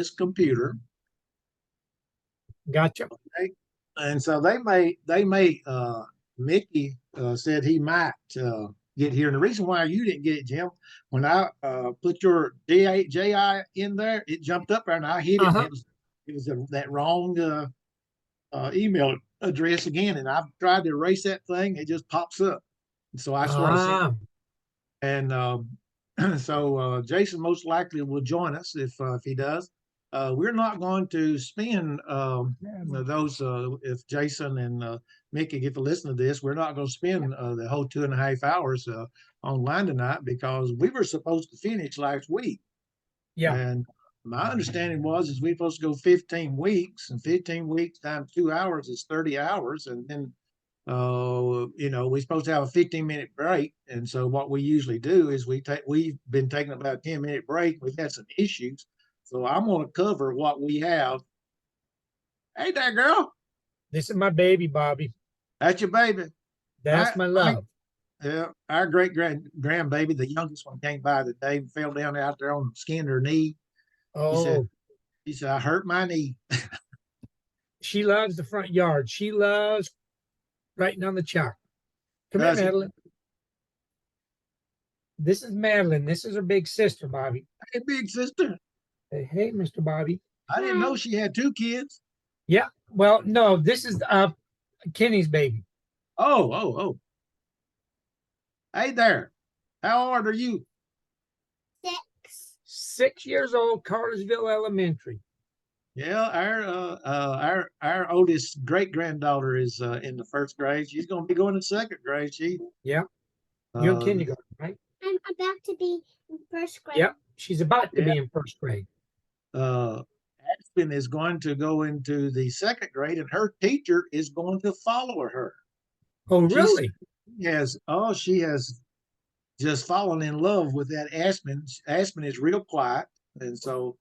this computer. Gotcha. Okay? And so Mickey said he might get here. And the reason why you didn't get it, Jim, when I put your JI in there, it jumped up there and I hit it, and Uh-huh. it was that wrong email address again. And I've tried to erase that thing, it just pops up. And so I sort of sent, Ah, and so Jason most likely will join us if he does. We're not going to spend those if Jason and Mickey get to listen to this. We're not going to spend the whole 2.5 hours online tonight because we were supposed to finish last week, yeah. and my understanding was is we're supposed to go 15 weeks, and 15 weeks times 2 hours is 30 hours, and then we're supposed to have a 15-minute break. And so what we usually do is we've been taking about a 10-minute break. We've had some issues. So I'm going to cover what we have. Hey there, girl. This is my baby, Bobby. That's your baby. That's my love. Our great grandbaby, the youngest one, came by today and fell down out there on skinned her knee. He said, Oh, I hurt my knee. she loves the front yard. She loves writing on the chalk. Come here, Does he? Madeline. This is Madeline. This is her big sister, Bobby. Hey, big sister. Hey, Mr. Bobby. I didn't know she had two kids. Yeah. Well, no, this is Kenny's baby. Oh. Hey there. How old are you? 6. 6 years old, Cartersville Elementary. Yeah, our oldest great granddaughter is in the first grade. She's going to be going to second grade. Yeah. You're in Uh, kindergarten, right? I'm about to be in first grade. Yep. She's about to yeah. be in first grade. Aspen is going to go into the second grade, and her teacher is going to follow her. Oh, really? She has just fallen in love with that Aspen. Aspen is real quiet, and so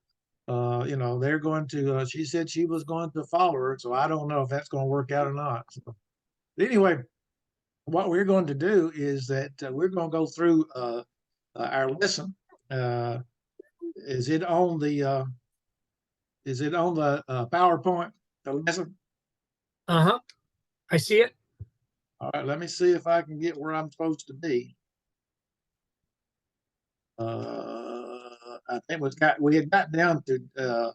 they're going to. She said she was going to follow her, so I don't know if that's going to work out or not. So, anyway, what we're going to do is that we're going to go through our lesson. Is it on the PowerPoint, the lesson? Uh-huh. I see it. All right, let me see if I can get where I'm supposed to be. I think we had got down to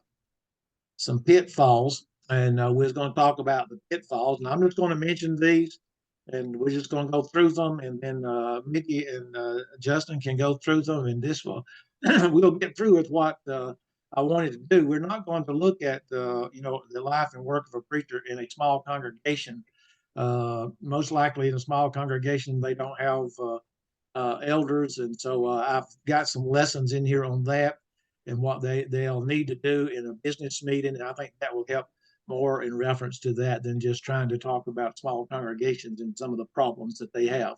some pitfalls, and we was going to talk about the pitfalls, and I'm just going to mention these, and we're just going to go through them, and then Mickey and Justin can go through them, and this will we'll get through with what I wanted to do. We're not going to look at the life and work of a preacher in a small congregation. Most likely in a small congregation they don't have elders, and so I've got some lessons in here on that and what they'll need to do in a business meeting. And I think that will help more in reference to that than just trying to talk about small congregations and some of the problems that they have.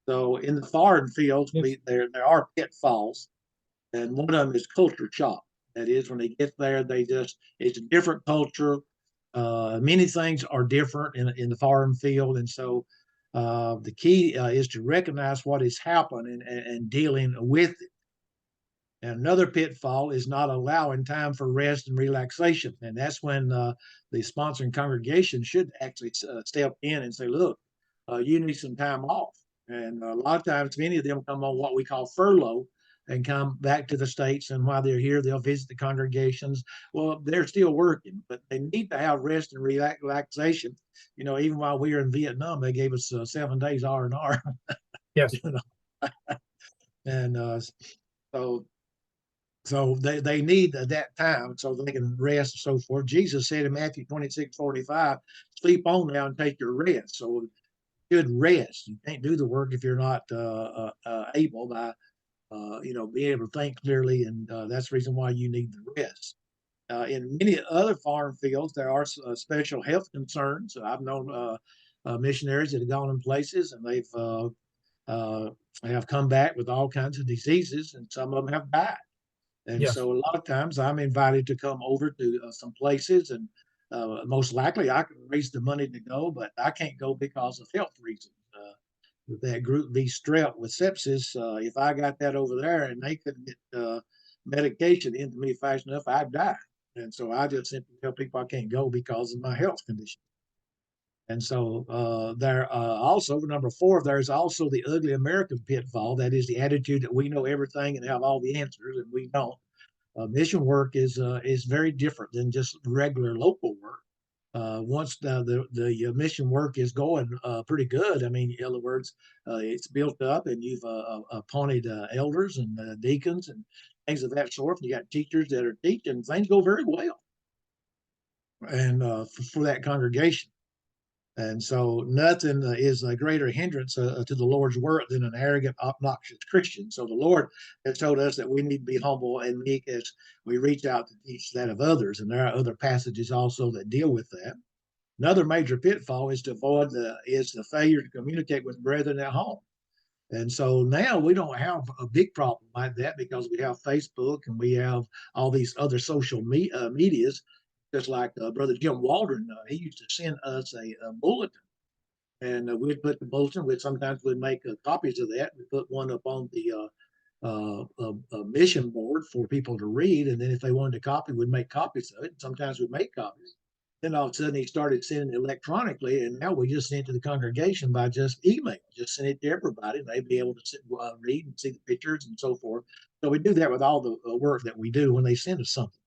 So in the foreign fields, there are pitfalls, and one of them is culture shock. That is, when they get there, it's a different culture. Many things are different in the foreign field, and so the key is to recognize what is happening and dealing with it. And another pitfall is not allowing time for rest and relaxation. And that's when the sponsoring congregation should actually step in and say, look, you need some time off. And a lot of times, many of them come on what we call furlough and come back to the States. And while they're here, they'll visit the congregations. Well, they're still working, but they need to have rest and relaxation. Even while we were in Vietnam, they gave us 7 days R&R. Yes. And so they need that time so they can rest and so forth. Jesus said in Matthew 26:45, sleep on now and take your rest. So good rest. You can't do the work if you're not able by, being able to think clearly. And that's the reason why you need the rest. In many other foreign fields, there are special health concerns. I've known missionaries that have gone in places and they have come back with all kinds of diseases, and some of them have died. And Yes. so a lot of times I'm invited to come over to some places, and most likely I can raise the money to go, but I can't go because of health reasons. That group B strep with sepsis, if I got that over there and they couldn't get medication into me fast enough, I'd die. And so I just simply tell people I can't go because of my health condition. And so there also, number 4, there's also the ugly American pitfall. That is the attitude that we know everything and have all the answers, and we don't. Mission work is very different than just regular local work. Once the mission work is going pretty good, I mean, in other words, it's built up, and you've appointed elders and deacons and things of that sort. You got teachers that are teaching. Things go very well, and for that congregation. And so nothing is a greater hindrance to the Lord's work than an arrogant, obnoxious Christian. So the Lord has told us that we need to be humble and meek as we reach out to teach that of others. And there are other passages also that deal with that. Another major pitfall is to avoid the failure to communicate with brethren at home. And so now we don't have a big problem like that because we have Facebook and we have all these other social medias. Just like Brother Jim Waldron, he used to send us a bulletin, and we'd put the bulletin. Sometimes we'd make copies of that. We put one up on the mission board for people to read, and then if they wanted a copy, we'd make copies of it. Sometimes we'd make copies. Then all of a sudden he started sending it electronically, and now we just send it to the congregation by just email. Just send it to everybody. They'd be able to read and see the pictures and so forth. So we do that with all the work that we do when they send us something.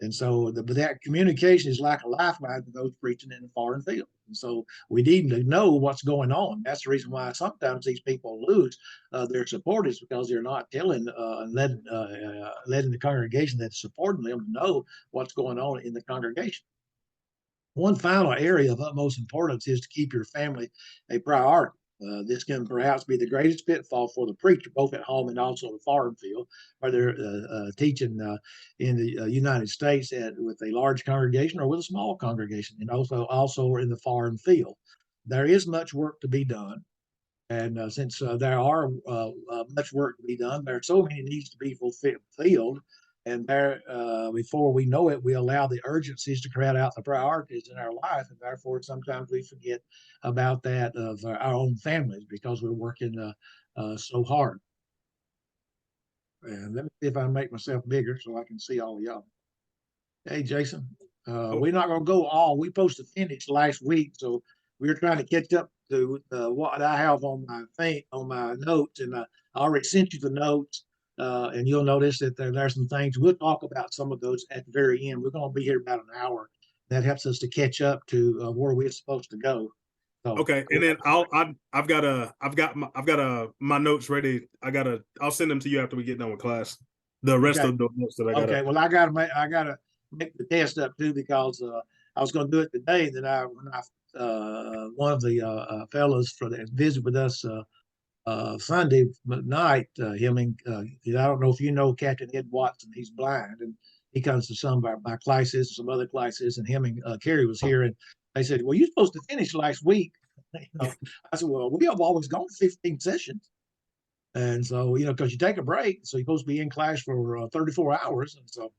And so but that communication is like a lifeline to those preaching in the foreign field. And so we need to know what's going on. That's the reason why sometimes these people lose their supporters, because they're not telling and letting the congregation that's supporting them to know what's going on in the congregation. One final area of utmost importance is to keep your family a priority. This can perhaps be the greatest pitfall for the preacher, both at home and also the foreign field, whether teaching in the United States with a large congregation or with a small congregation, and also in the foreign field. There is much work to be done. And since there are much work to be done, there are so many needs to be fulfilled. And there, before we know it, we allow the urgencies to crowd out the priorities in our life, and therefore sometimes we forget about that of our own families because we're working so hard. And let me see if I can make myself bigger so I can see all of y'all. Hey, Jason, we're not going to go all. We supposed to finish last week, so we're trying to catch up to what I have on my notes, and I already sent you the notes. And you'll notice that there's some things. We'll talk about some of those at the very end. We're going to be here about an hour. That helps us to catch up to where we're supposed to go. So, okay, and then I've got my notes ready. I'll send them to you after we get done with class. The rest of the notes that I got. Okay, well, I gotta make the test up too, because I was going to do it today. Then one of the fellows that visited with us Sunday night, I don't know if you know Captain Ed Watson. He's blind, and he comes to some of my classes, some other classes, and him and Kerry was here, and they said, well, you're supposed to finish last week. I said, well, we have always gone 15 sessions. And so, because you take a break, so you're supposed to be in class for 34 hours. And so,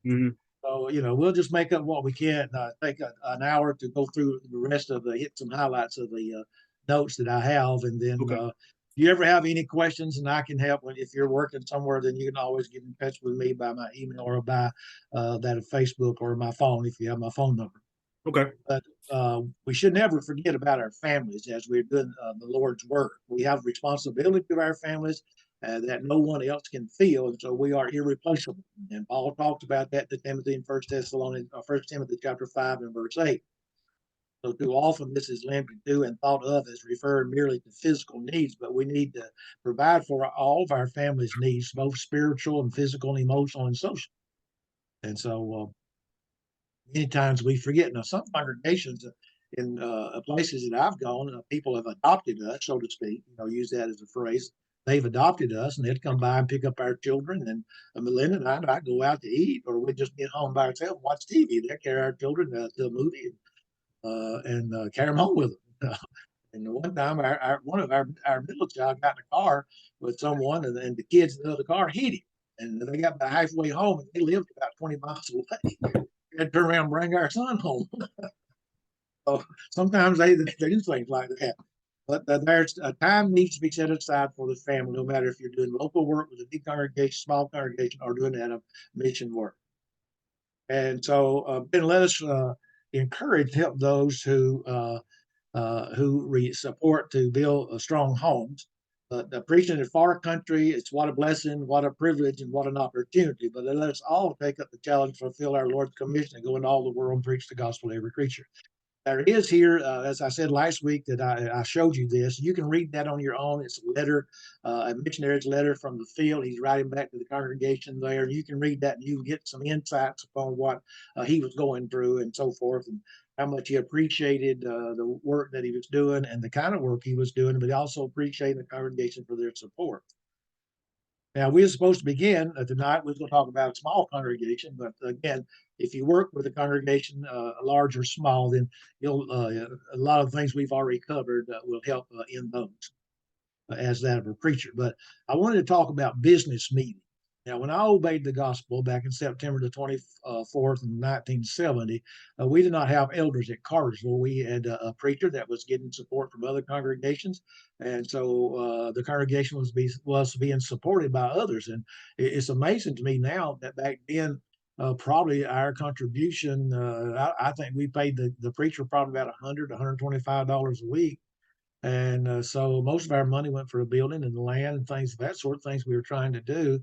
so we'll just make up what we can. Take an hour to go through the rest of hit some highlights of the notes that I have. And then if you ever have any questions and I can help, if you're working somewhere, then you can always get in touch with me by my email or by that Facebook or my phone if you have my phone number. Okay. But we should never forget about our families as we're doing the Lord's work. We have responsibility to our families that no one else can feel, and so we are irreplaceable. And Paul talks about that to Timothy in 1 Timothy chapter 5 and verse 8. So too often this is limited to and thought of as referring merely to physical needs, but we need to provide for all of our family's needs, both spiritual and physical and emotional and social. And so many times we forget. Now, some congregations in places that I've gone, people have adopted us, so to speak, use that as a phrase. They've adopted us, and they'd come by and pick up our children. And Melinda and I go out to eat, or we'd just get home by ourselves, watch TV. They'd carry our children to a movie and carry them home with them. And one time, one of our middle child got in a car with someone, and the kids in the other car hit him. And they got about halfway home, and they lived about 20 miles away. We had to turn around and bring our son home. So sometimes they do things like that. But there's a time needs to be set aside for the family, no matter if you're doing local work with a big congregation, small congregation, or doing that of mission work. And so, then let us encourage, help those who support to build strong homes. But preaching in a far country, it's what a blessing, what a privilege, and what an opportunity. But let us all take up the challenge to fulfill our Lord's commission and go into all the world and preach the gospel to every creature. There is here, as I said last week, that I showed you this. You can read that on your own. It's a letter, a missionary's letter from the field. He's writing back to the congregation there. You can read that and you can get some insights upon what he was going through and so forth, and how much he appreciated the work that he was doing and the kind of work he was doing, but he also appreciated the congregation for their support. Now, we're supposed to begin tonight. We're going to talk about a small congregation, but again, if you work with a congregation, large or small, then you'll a lot of things we've already covered will help in those as that of a preacher. But I wanted to talk about business meetings. Now, when I obeyed the gospel back in September the 24th in 1970, we did not have elders at Cartersville. We had a preacher that was getting support from other congregations. And so the congregation was being supported by others. And it's amazing to me now that back then, probably our contribution, I think we paid the preacher probably about $100, $125 a week. And so most of our money went for a building and the land and things of that sort of things we were trying to do.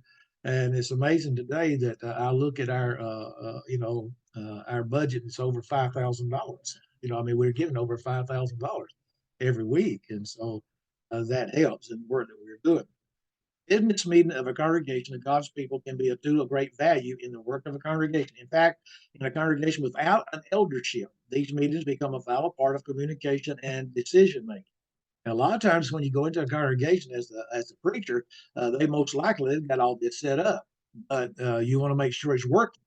And it's amazing today that I look at our budget. It's over $5,000. I mean, we're giving over $5,000 every week, and so that helps in the work that we're doing. Business meeting of a congregation of God's people can be a tool of great value in the work of a congregation. In fact, in a congregation without an eldership, these meetings become a vital part of communication and decision making. And a lot of times when you go into a congregation as a preacher, they most likely have got all this set up, but you want to make sure it's working.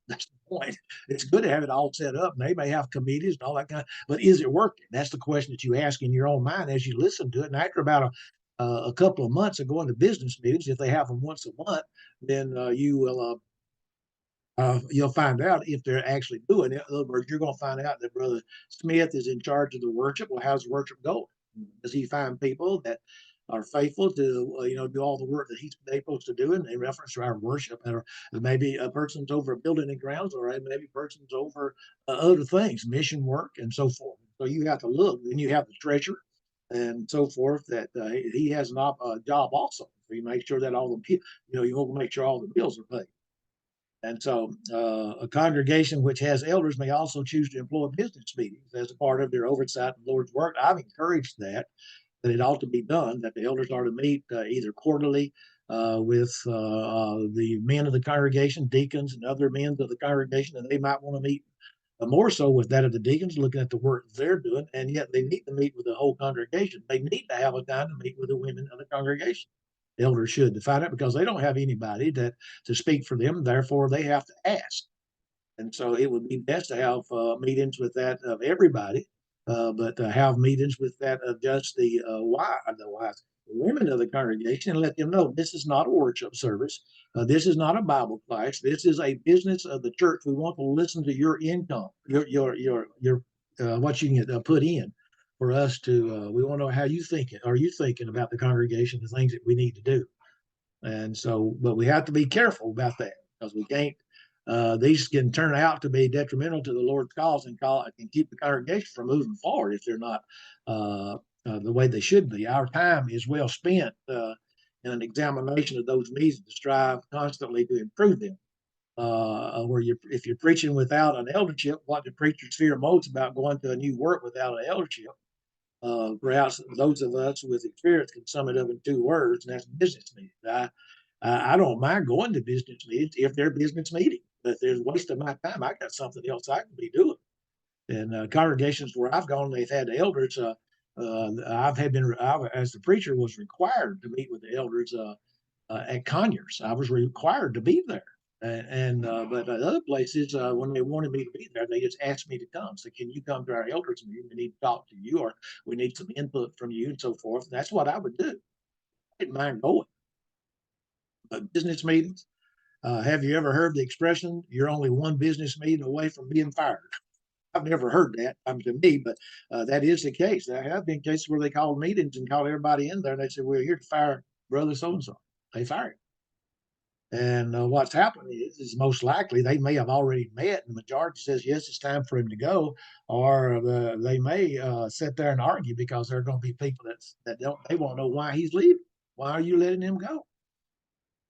That's the point. It's good to have it all set up. And they may have committees and all that but is it working? That's the question that you ask in your own mind as you listen to it. And after about a couple of months of going to business meetings, if they have them once a month, then you'll find out if they're actually doing it. In other words, you're going to find out that Brother Smith is in charge of the worship. Well, how's the worship going? Does he find people that are faithful to do all the work that they're supposed to do in reference to our worship? Or maybe a person's over building and grounds, or maybe a person's over other things, mission work and so forth. So you have to look. Then you have the treasurer and so forth that he has a job also. So you make sure that all the you want to make sure all the bills are paid. And so a congregation which has elders may also choose to employ business meetings as a part of their oversight of the Lord's work. I've encouraged that it ought to be done, that the elders are to meet either quarterly with the men of the congregation, deacons, and other men of the congregation, and they might want to meet more so with that of the deacons, looking at the work they're doing, and yet they need to meet with the whole congregation. They need to have a time to meet with the women of the congregation. Elders should to find out, because they don't have anybody to speak for them. Therefore, they have to ask. And so it would be best to have meetings with that of everybody, but to have meetings with that of just the women of the congregation, and let them know this is not a worship service. This is not a Bible class. This is a business of the church. We want to listen to your income, your what you can put in for us to. We want to know how you thinking. Are you thinking about the congregation, the things that we need to do? And so, but we have to be careful about that, because we can't. These can turn out to be detrimental to the Lord's cause and keep the congregation from moving forward if they're not the way they should be. Our time is well spent in an examination of those meetings to strive constantly to improve them. If you're preaching without an eldership, what the preachers fear most about going to a new work without an eldership, perhaps those of us with experience can sum it up in 2 words, and that's business meetings. I don't mind going to business meetings if they're business meetings. But if there's a waste of my time, I got something else I can be doing. And congregations where I've gone, they've had elders. As the preacher, was required to meet with the elders at Conyers. I was required to be there. But other places, when they wanted me to be there, they just asked me to come. So, can you come to our elders meeting? We need to talk to you, or we need some input from you, and so forth. And that's what I would do. I didn't mind going. But business meetings. Have you ever heard the expression, "You're only one business meeting away from being fired"? I've never heard that to me, but that is the case. There have been cases where they called meetings and called everybody in there, and they said, "We're here to fire brother so and so." They fired him. And what's happened is most likely they may have already met, and the majority says yes, it's time for him to go, or they may sit there and argue because there are going to be people that don't, they want to know why he's leaving. Why are you letting him go?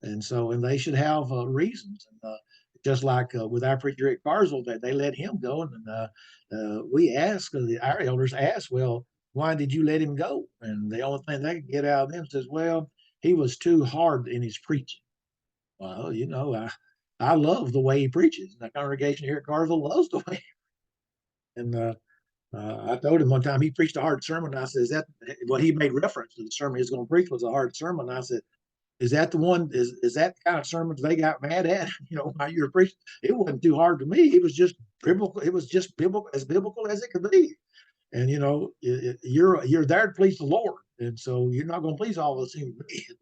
And so, and they should have reasons. And just like with our preacher at Carsville, that they let him go, and we asked, our elders asked, well, why did you let him go? And the only thing they could get out of them says, well, he was too hard in his preaching. Well, I love the way he preaches. The congregation here at Carsville loves the way. And I told him one time he preached a hard sermon. I said, "Is that what he made reference to? The sermon he was going to preach was a hard sermon." I said, "Is that the one? Is that the kind of sermons they got mad at? While you were preaching, it wasn't too hard to me. It was just biblical. It was just biblical as it could be. And you're there to please the Lord, and so you're not going to please all those human beings."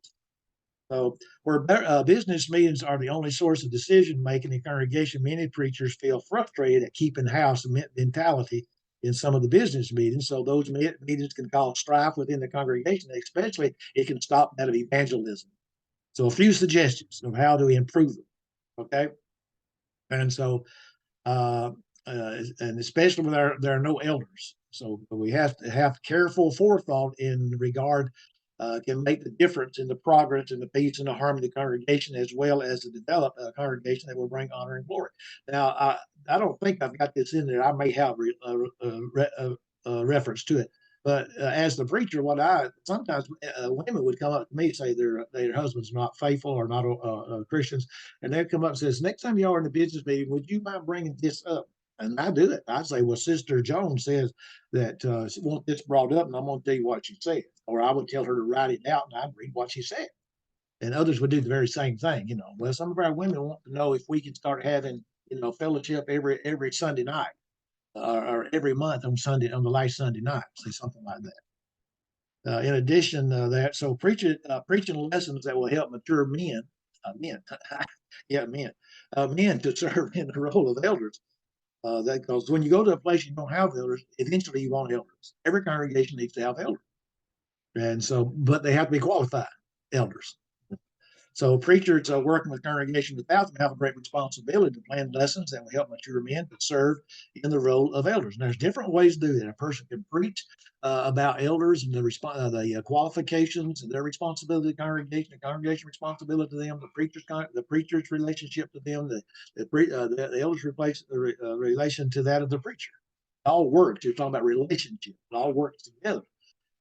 So, where business meetings are the only source of decision making in congregation, many preachers feel frustrated at keeping house mentality in some of the business meetings. So, those meetings can cause strife within the congregation, especially it can stop that of evangelism. So, a few suggestions of how to improve it. Okay. And so, and especially when there are no elders. So, we have to have careful forethought in regard can make the difference in the progress and the peace and the harmony of the congregation, as well as to develop a congregation that will bring honor and glory. Now, I don't think I've got this in there. I may have a reference to it, but as the preacher, sometimes women would come up to me and say their husband's not faithful or not Christians, and they'd come up and says, "Next time y'all are in the business meeting, would you mind bringing this up?" And I do it. I say, "Well, Sister Jones says that she wants this brought up, and I'm going to tell you what she said." Or I would tell her to write it out, and I'd read what she said. And others would do the very same thing. Well, some of our women want to know if we can start having fellowship every Sunday night or every month on the last Sunday night, say something like that. In addition to that, so preaching lessons that will help mature men, yeah, men to serve in the role of elders. Because when you go to a place you don't have elders, eventually you want elders. Every congregation needs to have elders. And so, but they have to be qualified elders. So preachers working with congregation without them have a great responsibility to plan lessons that will help mature men to serve in the role of elders. And there's different ways to do that. A person can preach about elders and the qualifications and their responsibility to the congregation responsibility to them, the preacher's relationship to them, the elders relation to that of the preacher. It all works. You're talking about relationship. It all works together.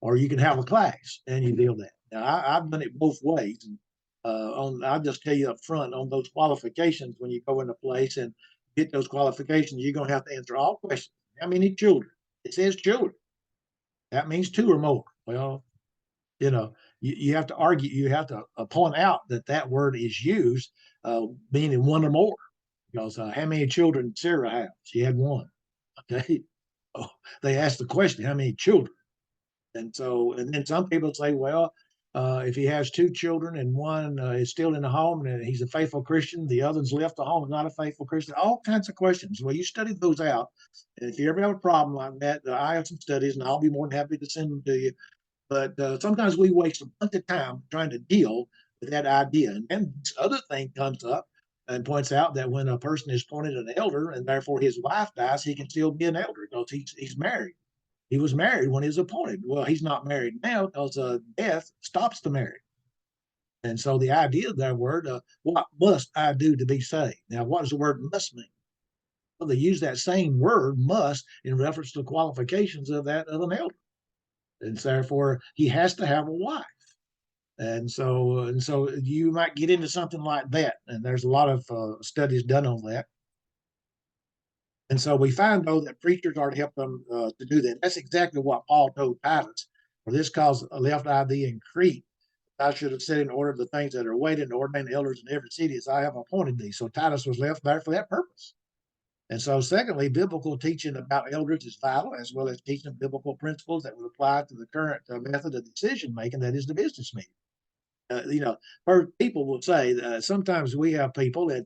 Or you can have a class and you deal that. Now, I've done it both ways. And I'll just tell you up front on those qualifications, when you go in a place and get those qualifications, you're going to have to answer all questions. How many children? It says children. That means 2 or more. Well, you have to argue, you have to point out that word is used, meaning 1 or more. Because how many children did Sarah have? She had 1. Okay. Oh, they asked the question, how many children? And then some people say, well, if he has 2 children and one is still in the home and he's a faithful Christian, the other's left the home and not a faithful Christian, all kinds of questions. Well, you study those out. And if you ever have a problem like that, I have some studies and I'll be more than happy to send them to you. But sometimes we waste a bunch of time trying to deal with that idea. And then this other thing comes up and points out that when a person is appointed an elder and therefore his wife dies, he can still be an elder because he's married. He was married when he was appointed. Well, he's not married now because death stops the marriage. And so the idea of that word, what must I do to be saved? Now, what does the word must mean? Well, they use that same word must in reference to the qualifications of an elder. And so therefore, he has to have a wife. And so you might get into something like that. And there's a lot of studies done on that. And so we find, though, that preachers are to help them to do that. That's exactly what Paul told Titus. For this cause left I thee in Crete. I should have set in order the things that are awaited and ordained elders in every city as I have appointed thee. So Titus was left there for that purpose. And so secondly, biblical teaching about elders is vital, as well as teaching biblical principles that would apply to the current method of decision making, that is the business meeting. People will say sometimes we have people that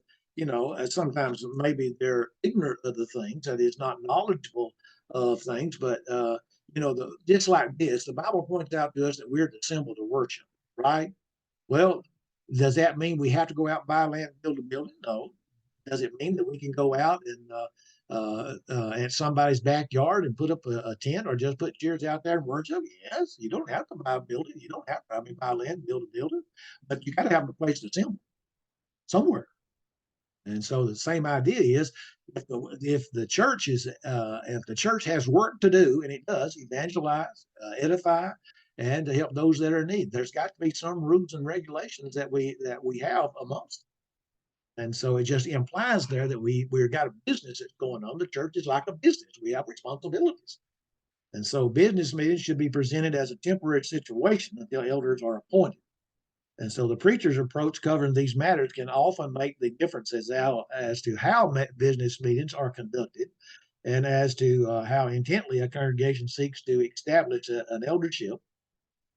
sometimes maybe they're ignorant of the things, that is not knowledgeable of things, but just like this, the Bible points out to us that we're to assemble to worship, right? Well, does that mean we have to go out and buy land and build a building? No. Does it mean that we can go out and at somebody's backyard and put up a tent or just put chairs out there and worship? Yes. You don't have to buy a building. You don't have to, buy land and build a building, but you got to have a place to assemble somewhere. And so the same idea is if the church has work to do, and it does, evangelize, edify, and to help those that are in need, there's got to be some rules and regulations that we have amongst them. And so it just implies there that we've got a business that's going on. The church is like a business. We have responsibilities. And so business meetings should be presented as a temporary situation until elders are appointed. And so the preacher's approach covering these matters can often make the difference as to how business meetings are conducted and as to how intently a congregation seeks to establish an eldership.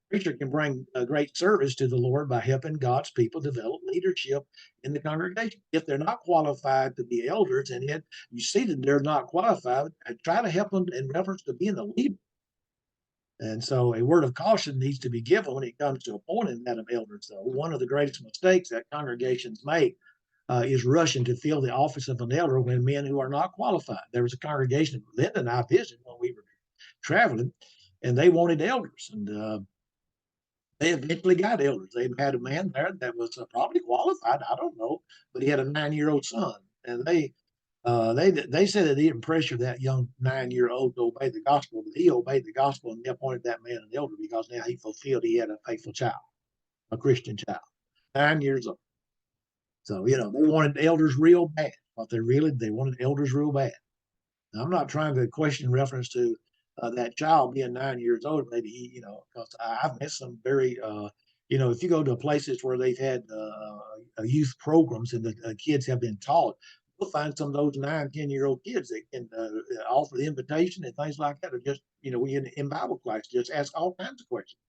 The preacher can bring a great service to the Lord by helping God's people develop leadership in the congregation. If they're not qualified to be elders, and yet you see that they're not qualified, try to help them in reference to being a leader. And so a word of caution needs to be given when it comes to appointing that of elders, though. One of the greatest mistakes that congregations make is rushing to fill the office of an elder when men who are not qualified. There was a congregation Linda and I visited when we were traveling, and they wanted elders. And they eventually got elders. They had a man there that was probably qualified. I don't know, but he had a 9-year-old son. And they said that he didn't pressure that young 9-year-old to obey the gospel, but he obeyed the gospel and they appointed that man an elder because now he had a faithful child, a Christian child, 9 years old. So, they wanted elders real bad, but they wanted elders real bad. Now, I'm not trying to question reference to that child being 9 years old. Maybe because I've met some very, if you go to places where they've had youth programs and the kids have been taught, you'll find some of those 9, 10-year-old kids that can offer the invitation and things like that, or just, when in Bible class, just ask all kinds of questions.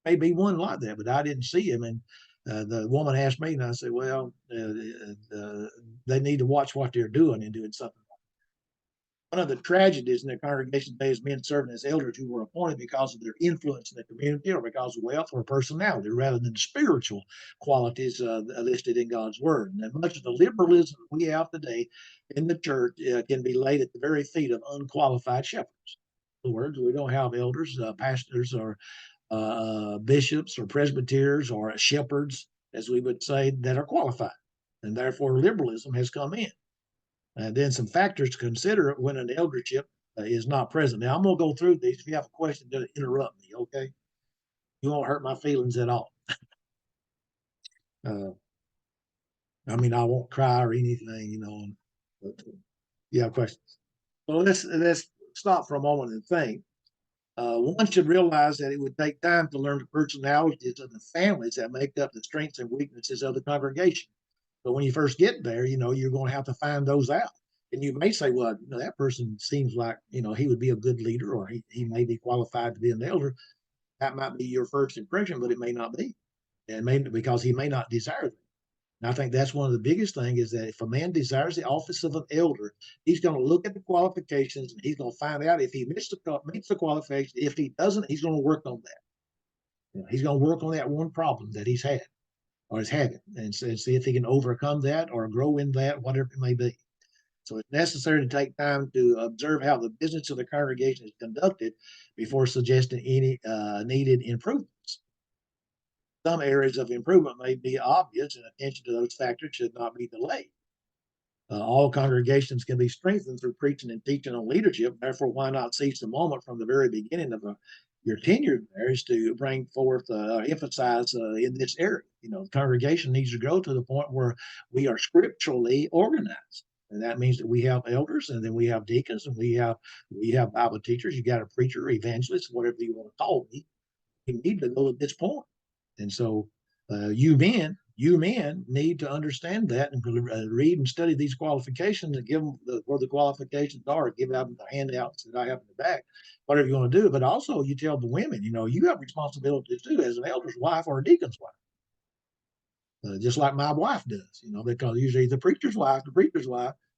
Maybe one like that, but I didn't see him. And the woman asked me, and I said, well, they need to watch what they're doing and doing something. One of the tragedies in the congregation today is men serving as elders who were appointed because of their influence in the community or because of wealth or personality rather than spiritual qualities listed in God's word. And much of the liberalism we have today in the church can be laid at the very feet of unqualified shepherds. In other words, we don't have elders, pastors, or bishops, or presbyters, or shepherds, as we would say, that are qualified. And therefore, liberalism has come in. And then some factors to consider when an eldership is not present. Now, I'm going to go through these. If you have a question, don't interrupt me, okay? You won't hurt my feelings at all. I won't cry or anything, but you have questions. So let's stop for a moment and think. One should realize that it would take time to learn the personalities of the families that make up the strengths and weaknesses of the congregation. But when you first get there, you're going to have to find those out. And you may say, well, that person seems like, he would be a good leader, or he may be qualified to be an elder. That might be your first impression, but it may not be. And because he may not desire them. And I think that's one of the biggest things is that if a man desires the office of an elder, he's going to look at the qualifications and he's going to find out if he meets the qualifications. If he doesn't, he's going to work on that. He's going to work on that one problem that he's had or is having, and see if he can overcome that or grow in that, whatever it may be. So it's necessary to take time to observe how the business of the congregation is conducted before suggesting any needed improvements. Some areas of improvement may be obvious, and attention to those factors should not be delayed. All congregations can be strengthened through preaching and teaching on leadership. Therefore, why not seize the moment from the very beginning of your tenure there is to bring forth, emphasize in this area. The congregation needs to grow to the point where we are scripturally organized. And that means that we have elders, and then we have deacons, and we have Bible teachers. You got a preacher, evangelist, whatever you want to call me. You need to go to this point. And so you men need to understand that and read and study these qualifications and give them where the qualifications are. Give them the handouts that I have in the back, whatever you want to do. But also you tell the women, you have responsibilities too as an elder's wife or a deacon's wife. just like my wife does, because usually the preacher's wife,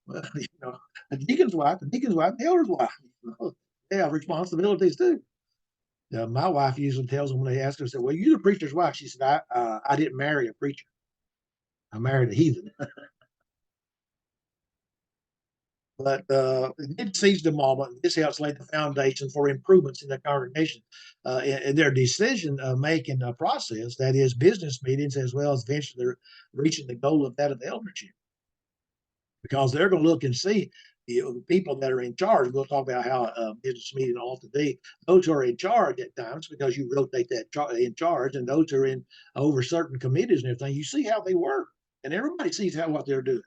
well, the deacon's wife, the elder's wife, they have responsibilities too. My wife usually tells them when they ask her, said, well, you're the preacher's wife. She said, I didn't marry a preacher. I married a heathen. But it seized the moment. This helps lay the foundation for improvements in the congregation in their decision making process, that is, business meetings, as well as eventually they're reaching the goal of that of eldership. Because they're going to look and see the people that are in charge. We'll talk about how a business meeting ought to be. Those who are in charge at times, because you rotate that in charge, and those who are in over certain committees and everything, you see how they work, and everybody sees what they're doing.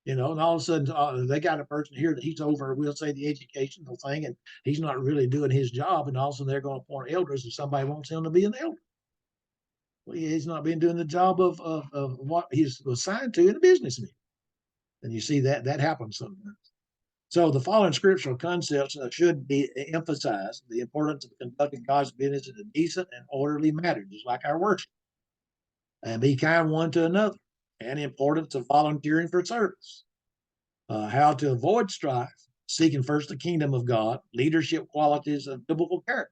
And all of a sudden they got a person here that he's over, we'll say, the educational thing, and he's not really doing his job. And all of a sudden they're going to appoint elders, and somebody wants him to be an elder. Well, he's not been doing the job of what he's assigned to in a business meeting. And you see that happens sometimes. So the following scriptural concepts should be emphasized: the importance of conducting God's business in a decent and orderly manner, just like our worship, and be kind one to another, and the importance of volunteering for service, how to avoid strife, seeking first the kingdom of God, leadership qualities of biblical character.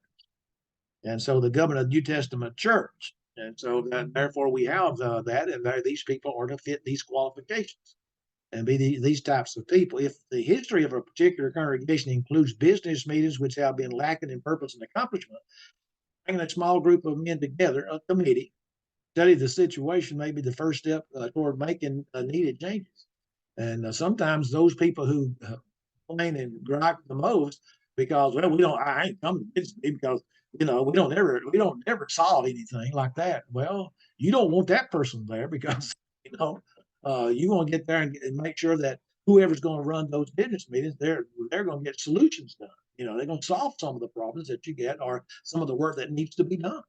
And so the government of the New Testament church. And so therefore we have that, and these people are to fit these qualifications and be these types of people. If the history of a particular congregation includes business meetings which have been lacking in purpose and accomplishment, bringing a small group of men together, a committee, study the situation may be the first step toward making needed changes. And sometimes those people who complain and gripe the most because, well, I ain't coming to business because we don't ever solve anything like that. Well, you don't want that person there because you want to get there and make sure that whoever's going to run those business meetings, they're going to get solutions done. They're going to solve some of the problems that you get or some of the work that needs to be done.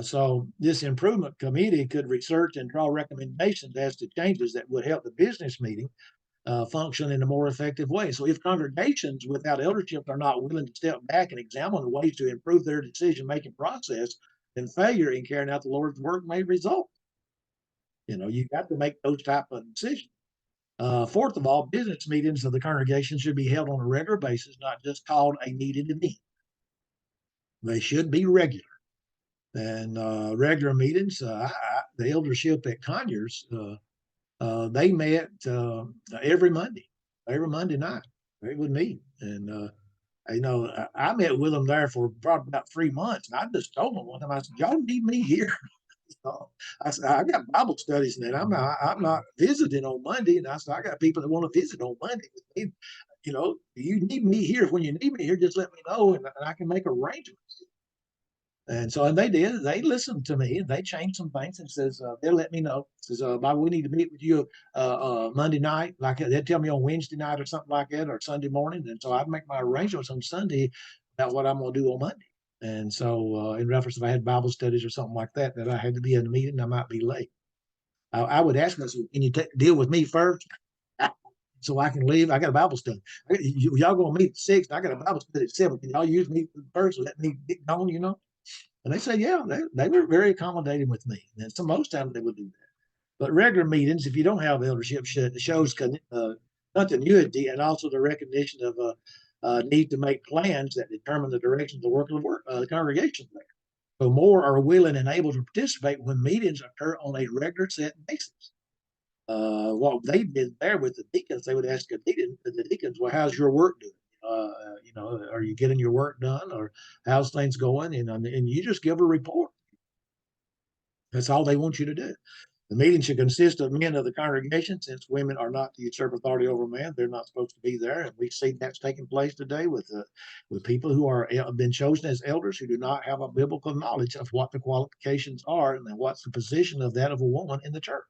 So this improvement committee could research and draw recommendations as to changes that would help the business meeting function in a more effective way. So if congregations without eldership are not willing to step back and examine the ways to improve their decision-making process, then failure in carrying out the Lord's work may result. You got to make those type of decisions. Fourth of all, business meetings of the congregation should be held on a regular basis, not just called a needed event. They should be regular. And regular meetings, the eldership at Conyers, they met every Monday night. They would meet. And, I met with them there for probably about 3 months. And I just told them one time, I said, y'all need me here. I said, I got Bible studies and I'm not visiting on Monday. And I said, I got people that want to visit on Monday with me. You need me here. When you need me here, just let me know and I can make arrangements. And so they did. They listened to me and they changed some things and says, they'll let me know. Says, Bob, we need to meet with you Monday night. Like they'd tell me on Wednesday night or something like that, or Sunday morning. And so I'd make my arrangements on Sunday about what I'm going to do on Monday. And so in reference, if I had Bible studies or something like that I had to be in a meeting, I might be late. I would ask myself, can you deal with me first? So I can leave. I got a Bible study. Y'all going to meet at 6. I got a Bible study at 7. Can y'all use me first? Let me get going, And they said, yeah, they were very accommodating with me. And so most times they would do that. But regular meetings, if you don't have eldership, shows continuity and also the recognition of a need to make plans that determine the direction of the work of the congregation there. So more are willing and able to participate when meetings occur on a regular set basis. What they did there with the deacons, they would ask the deacons, well, how's your work doing? Are you getting your work done, or how's things going? And you just give a report. That's all they want you to do. The meeting should consist of men of the congregation, since women are not to usurp authority over men. They're not supposed to be there, and we see that's taking place today with people who have been chosen as elders who do not have a biblical knowledge of what the qualifications are and what's the position of that of a woman in the church.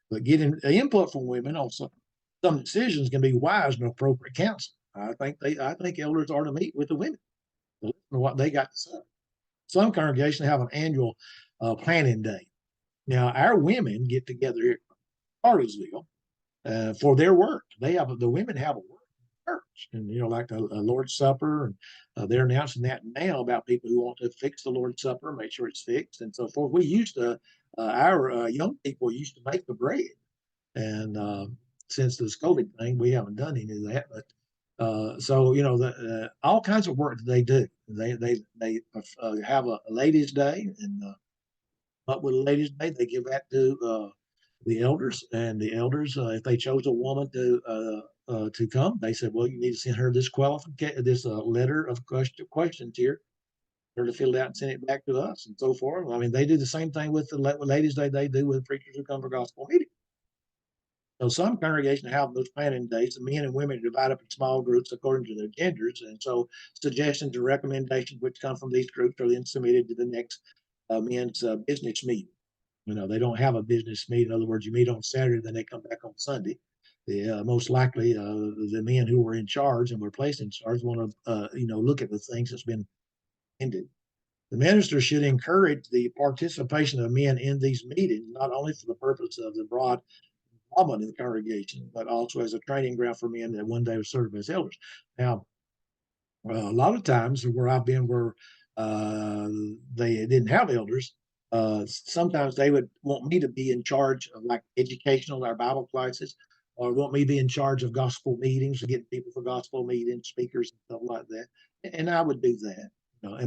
But getting input from women on some decisions can be wise and appropriate counsel. I think elders are to meet with the women to listen to what they got to say. Some congregations have an annual planning day. Now, our women get together here at Cartersville for their work. The women have a work church, and like a Lord's Supper, and they're announcing that now about people who want to fix the Lord's Supper, make sure it's fixed, and so forth. We used to our young people used to make the bread, and since this COVID thing, we haven't done any of that. But so you know, all kinds of work that they do. They have a ladies' day, and up with a ladies' day, they give that to the elders, and the elders, if they chose a woman to come, they said, well, you need to send her this qualification, this letter of questions here, her to fill it out and send it back to us, and so forth. I mean, they do the same thing with the ladies' day they do with preachers who come for gospel meetings. So some congregations have those planning days. The men and women are divided up in small groups according to their genders, and so suggestions or recommendations which come from these groups are then submitted to the next men's business meeting. You know, they don't have a business meeting. In other words, you meet on Saturday, then they come back on Sunday. Most likely, the men who were in charge and were placed in charge want to, look at the things that's been ended. The minister should encourage the participation of men in these meetings, not only for the purpose of the broad involvement in the congregation, but also as a training ground for men that one day will serve as elders. Now, a lot of times where I've been where they didn't have elders, sometimes they would want me to be in charge of like educational, our Bible classes, or want me to be in charge of gospel meetings, getting people for gospel meetings, speakers and stuff like that. And I would do that.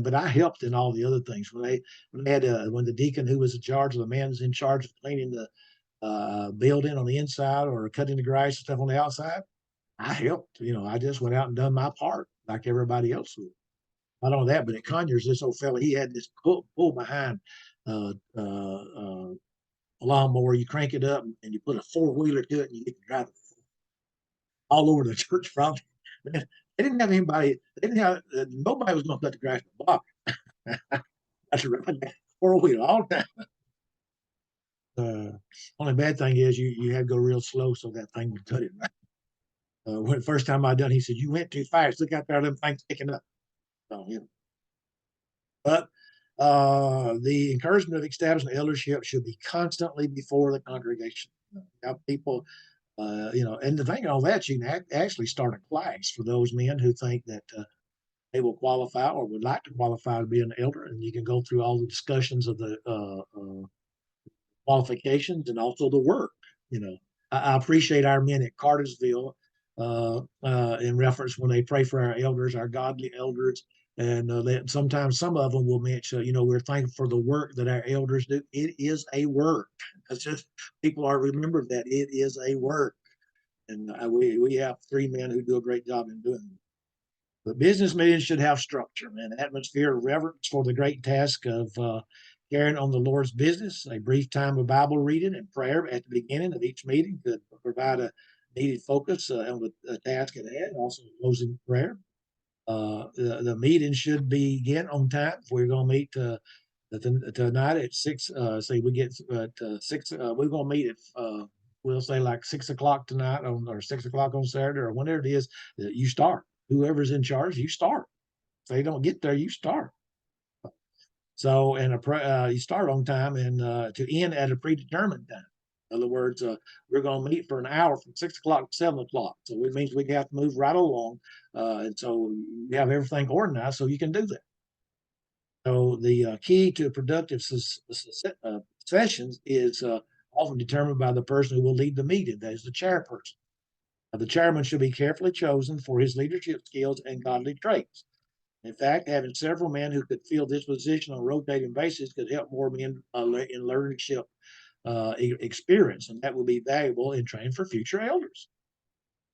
But I helped in all the other things when they had when the deacon who was in charge, the man was in charge of cleaning the building on the inside or cutting the grass and stuff on the outside. I helped. I just went out and done my part like everybody else would. Not only that, but at Conyers, this old fella, he had this pull behind uh, uh, uh, lawnmower. You crank it up and you put a four-wheeler to it and you get to drive it all over the church property. They didn't have anybody, they didn't have, nobody was going to cut the grass in the block. That's right. Four-wheeler all the time. Only bad thing is you had to go real slow so that thing would cut it right. When the first time I done, he said, "You went too fast. Look out there, them things picking up." So, But the encouragement of establishing eldership should be constantly before the congregation. Have people, and the thing on that, you can actually start a class for those men who think that they will qualify or would like to qualify to be an elder, and you can go through all the discussions of the qualifications and also the work. I appreciate our men at Cartersville in reference when they pray for our elders, our godly elders. And sometimes some of them will mention, we're thankful for the work that our elders do. It is a work. It's just people are remember that it is a work. And we have three men who do a great job in doing it. But business meetings should have structure, an atmosphere of reverence for the great task of carrying on the Lord's business. A brief time of Bible reading and prayer at the beginning of each meeting could provide a needed focus on the task at hand, also closing prayer. The meeting should begin on time. If we're going to meet tonight at 6. Say we get at 6. We're going to meet at we'll say like 6 o'clock tonight or 6 o'clock on Saturday or whenever it is that you start. Whoever's in charge, you start. If they don't get there, you start. So, and you start on time and to end at a predetermined time. In other words, we're going to meet for an hour from 6 o'clock to 7 o'clock. So it means we have to move right along. And so you have everything organized so you can do that. So the key to productive sessions is often determined by the person who will lead the meeting. That is the chairperson. The chairman should be carefully chosen for his leadership skills and godly traits. In fact, having several men who could fill this position on a rotating basis could help more men in leadership experience, and that would be valuable in training for future elders.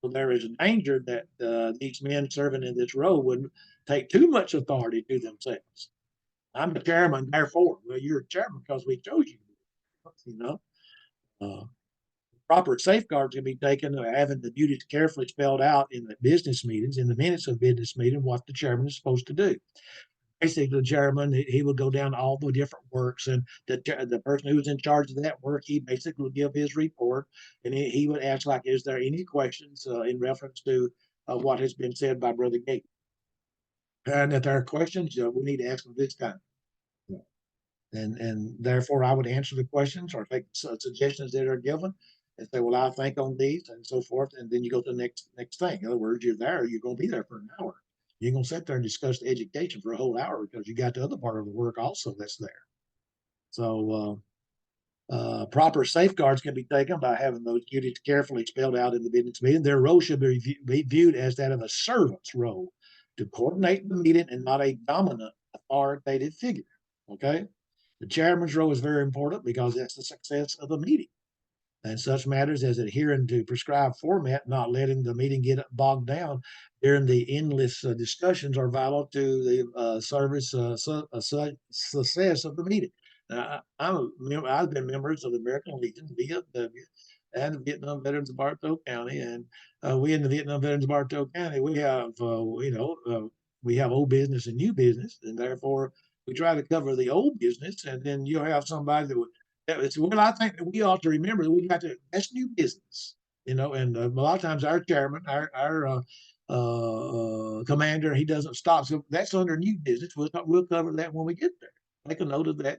So there is a danger that these men serving in this role would take too much authority to themselves. I'm the chairman, therefore. Well, you're a chairman because we chose you. Proper safeguards can be taken of having the duties carefully spelled out in the business meetings, in the minutes of business meeting, what the chairman is supposed to do. Basically, the chairman, he would go down all the different works, and the person who was in charge of that work, he basically would give his report, and he would ask, like, is there any questions in reference to what has been said by Brother Gate? And if there are questions, we need to ask them this time. And therefore, I would answer the questions or take suggestions that are given and say, well, I think on these and so forth. And then you go to the next thing. In other words, you're going to be there for an hour. You're going to sit there and discuss the education for a whole hour because you got the other part of the work also that's there. So Proper safeguards can be taken by having those duties carefully spelled out in the business meeting. Their role should be viewed as that of a servant's role to coordinate the meeting and not a dominant authoritative figure. Okay. The chairman's role is very important because that's the success of the meeting. And such matters as adhering to prescribed format, not letting the meeting get bogged down during the endless discussions are vital to the success of the meeting. I've been members of the American Legion, VFW, and the Vietnam Veterans of Bartow County. And we in the Vietnam Veterans of Bartow County, we have, we have old business and new business. And therefore, we try to cover the old business. And then you'll have somebody that would, it's what I think that we ought to remember that we got to, that's new business, and a lot of times our chairman, our commander, he doesn't stop. So that's under new business. We'll cover that when we get there. Make a note of that,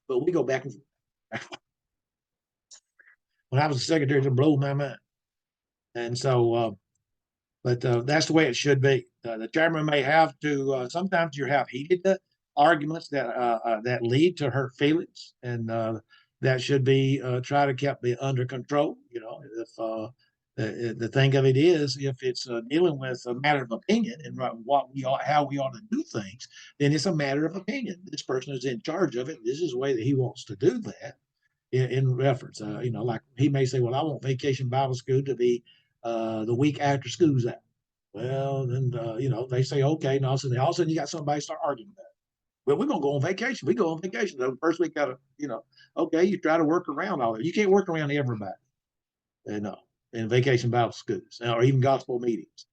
but we go back and forth. When I was the secretary, it blew my mind. And so, but that's the way it should be. The chairman may have to, sometimes you have heated arguments that lead to hurt feelings, and that should be try to keep it under control. If the thing of it is, if it's dealing with a matter of opinion and how we ought to do things, then it's a matter of opinion. This person is in charge of it. This is the way that he wants to do that. In reference, like he may say, "Well, I want Vacation Bible School to be the week after school's out." Well, then they say, "Okay," and all of a sudden you got somebody start arguing about it. Well, we're gonna go on vacation. We go on vacation. The first week, okay, you try to work around all that. You can't work around everybody, in vacation Bible schools or even gospel meetings.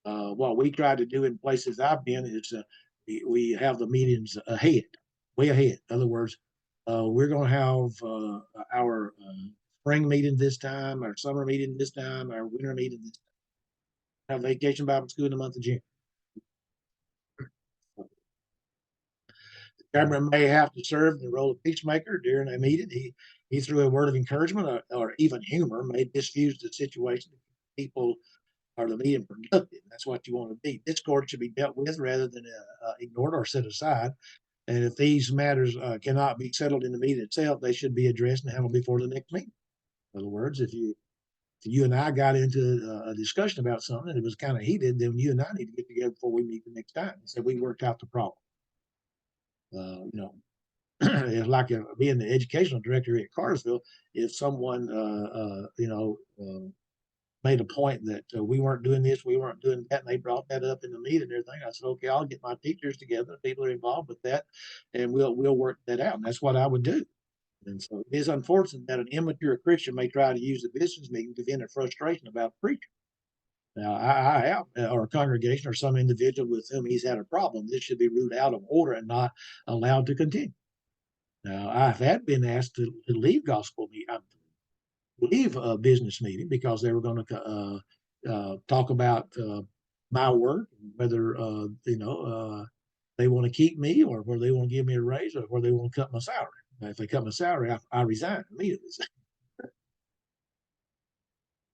What we try to do in places I've been is we have the meetings way ahead. In other words, we're going to have our spring meeting this time, our summer meeting this time, our winter meeting this time. Have vacation Bible school in the month of June. The chairman may have to serve the role of peacemaker during a meeting. He threw a word of encouragement or even humor may diffuse the situation. People are the meeting productive. That's what you want to be. Discord should be dealt with rather than ignored or set aside. And if these matters cannot be settled in the meeting itself, they should be addressed and handled before the next meeting. In other words, if you and I got into a discussion about something and it was kind of heated, then you and I need to get together before we meet the next time. So we worked out the problem. It's like being the educational director at Cartersville. If someone, made a point that we weren't doing this, we weren't doing that, and they brought that up in the meeting and everything. I said, okay, I'll get my teachers together, people are involved with that, and we'll work that out. And that's what I would do. And so it is unfortunate that an immature Christian may try to use the business meeting to vent a frustration about preaching. Now, I have, or a congregation or some individual with whom he's had a problem. This should be ruled out of order and not allowed to continue. Now, I've been asked to leave gospel meeting, leave a business meeting because they were going to talk about my work, whether they want to keep me or whether they want to give me a raise or whether they want to cut my salary. Now, if they cut my salary, I resign immediately.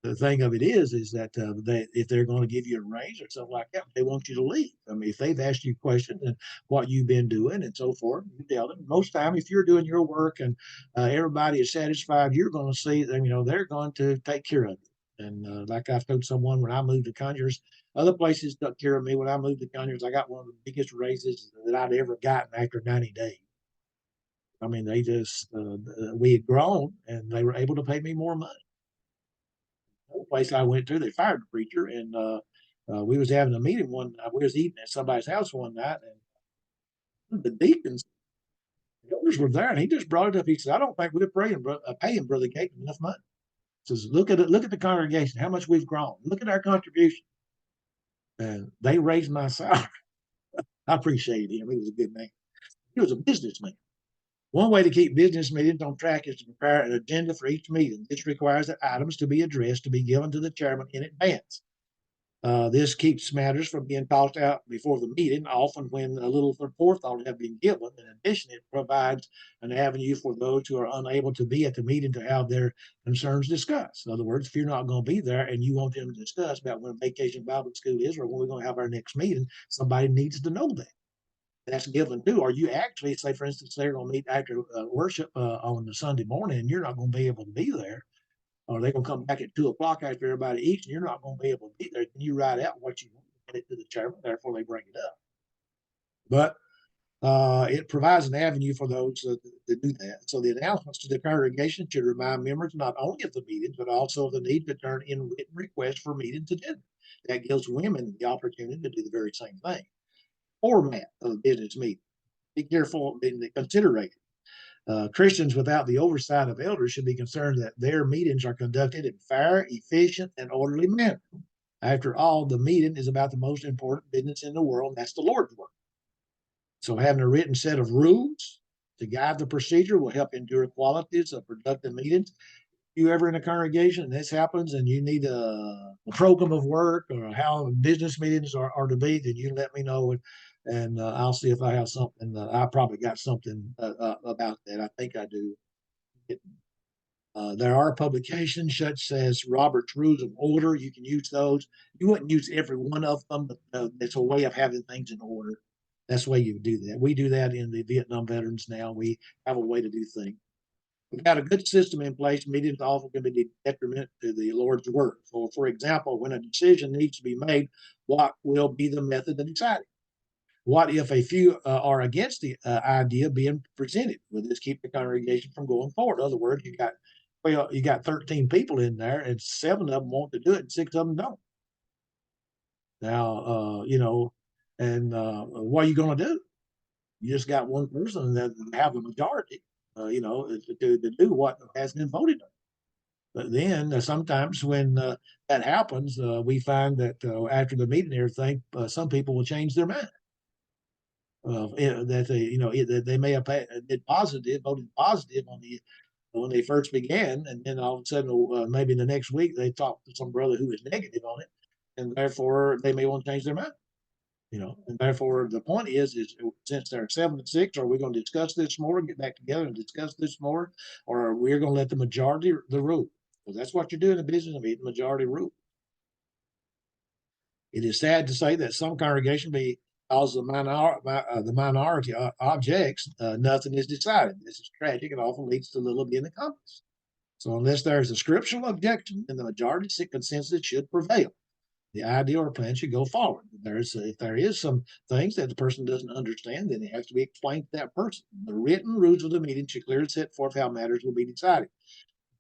The thing of it is that if they're going to give you a raise or something like that, they want you to leave. I mean, if they've asked you questions and what you've been doing and so forth, you tell them. Most time, if you're doing your work and everybody is satisfied, you're going to see them. They're going to take care of you. And like I've told someone when I moved to Conyers, other places took care of me. When I moved to Conyers, I got one of the biggest raises that I'd ever gotten after 90 days. I mean, they just we had grown and they were able to pay me more money. The place I went to, they fired the preacher, and we was having a meeting we was eating at somebody's house one night, and the deacons, the elders were there, and he just brought it up. He said, "I don't think we're paying Brother Gaten enough money." He says, "Look at it. Look at the congregation. How much we've grown. Look at our contribution." And they raised my salary. I appreciated him. He was a good man. He was a businessman. One way to keep business meetings on track is to prepare an agenda for each meeting. This requires that items to be addressed to be given to the chairman in advance. This keeps matters from being tossed out before the meeting, often when a little forethought has been given. In addition, it provides an avenue for those who are unable to be at the meeting to have their concerns discussed. In other words, if you're not going to be there and you want them to discuss about when Vacation Bible School is or when we're going to have our next meeting, somebody needs to know that. that's given too. Or you actually say, for instance, they're going to meet after worship on the Sunday morning, and you're not going to be able to be there, or they're going to come back at 2 o'clock after everybody eats, and you're not going to be able to be there. Then you write out what you want to get it to the chairman, therefore they bring it up. But it provides an avenue for those to do that. So the announcements to the congregation should remind members not only of the meetings, but also of the need to turn in written requests for meetings attended. That gives women the opportunity to do the very same thing. Format of a business meeting. Be careful in the consideration. Christians without the oversight of elders should be concerned that their meetings are conducted in fair, efficient, and orderly manner. After all, the meeting is about the most important business in the world, and that's the Lord's work. So having a written set of rules to guide the procedure will help endure qualities of productive meetings. If you ever in a congregation and this happens and you need a program of work or how business meetings are to be, then you let me know, and I'll see if I have something. I probably got something about that. I think I do. There are publications such as Robert's Rules of Order. You can use those. You wouldn't use every one of them, but it's a way of having things in order. That's the way you do that. We do that in the Vietnam veterans now. We have a way to do things. We've got a good system in place. Meetings often can be detriment to the Lord's work. So, for example, when a decision needs to be made, what will be the method of deciding? What if a few are against the idea being presented? Will this keep the congregation from going forward? In other words, you got 13 people in there, and 7 of them want to do it, and 6 of them don't. Now, and what are you going to do? You just got one person that have a majority, to do what has been voted on. But then sometimes when that happens, we find that after the meeting and everything, some people will change their mind. That that they may have voted positive on when they first began, and then all of a sudden, maybe the next week they talked to some brother who was negative on it, and therefore they may want to change their mind. And therefore the point is since they're 7-6, are we going to discuss this more, get back together and discuss this more, or are we going to let the majority the rule? Because that's what you're doing in business meeting, majority rule. It is sad to say that some congregation because the minority objects, nothing is decided. This is tragic and often leads to little being accomplished. So unless there's a scriptural objection, then the majority consensus should prevail. The idea or plan should go forward. If there is some things that the person doesn't understand, then it has to be explained to that person. The written rules of the meeting should clearly set forth how matters will be decided.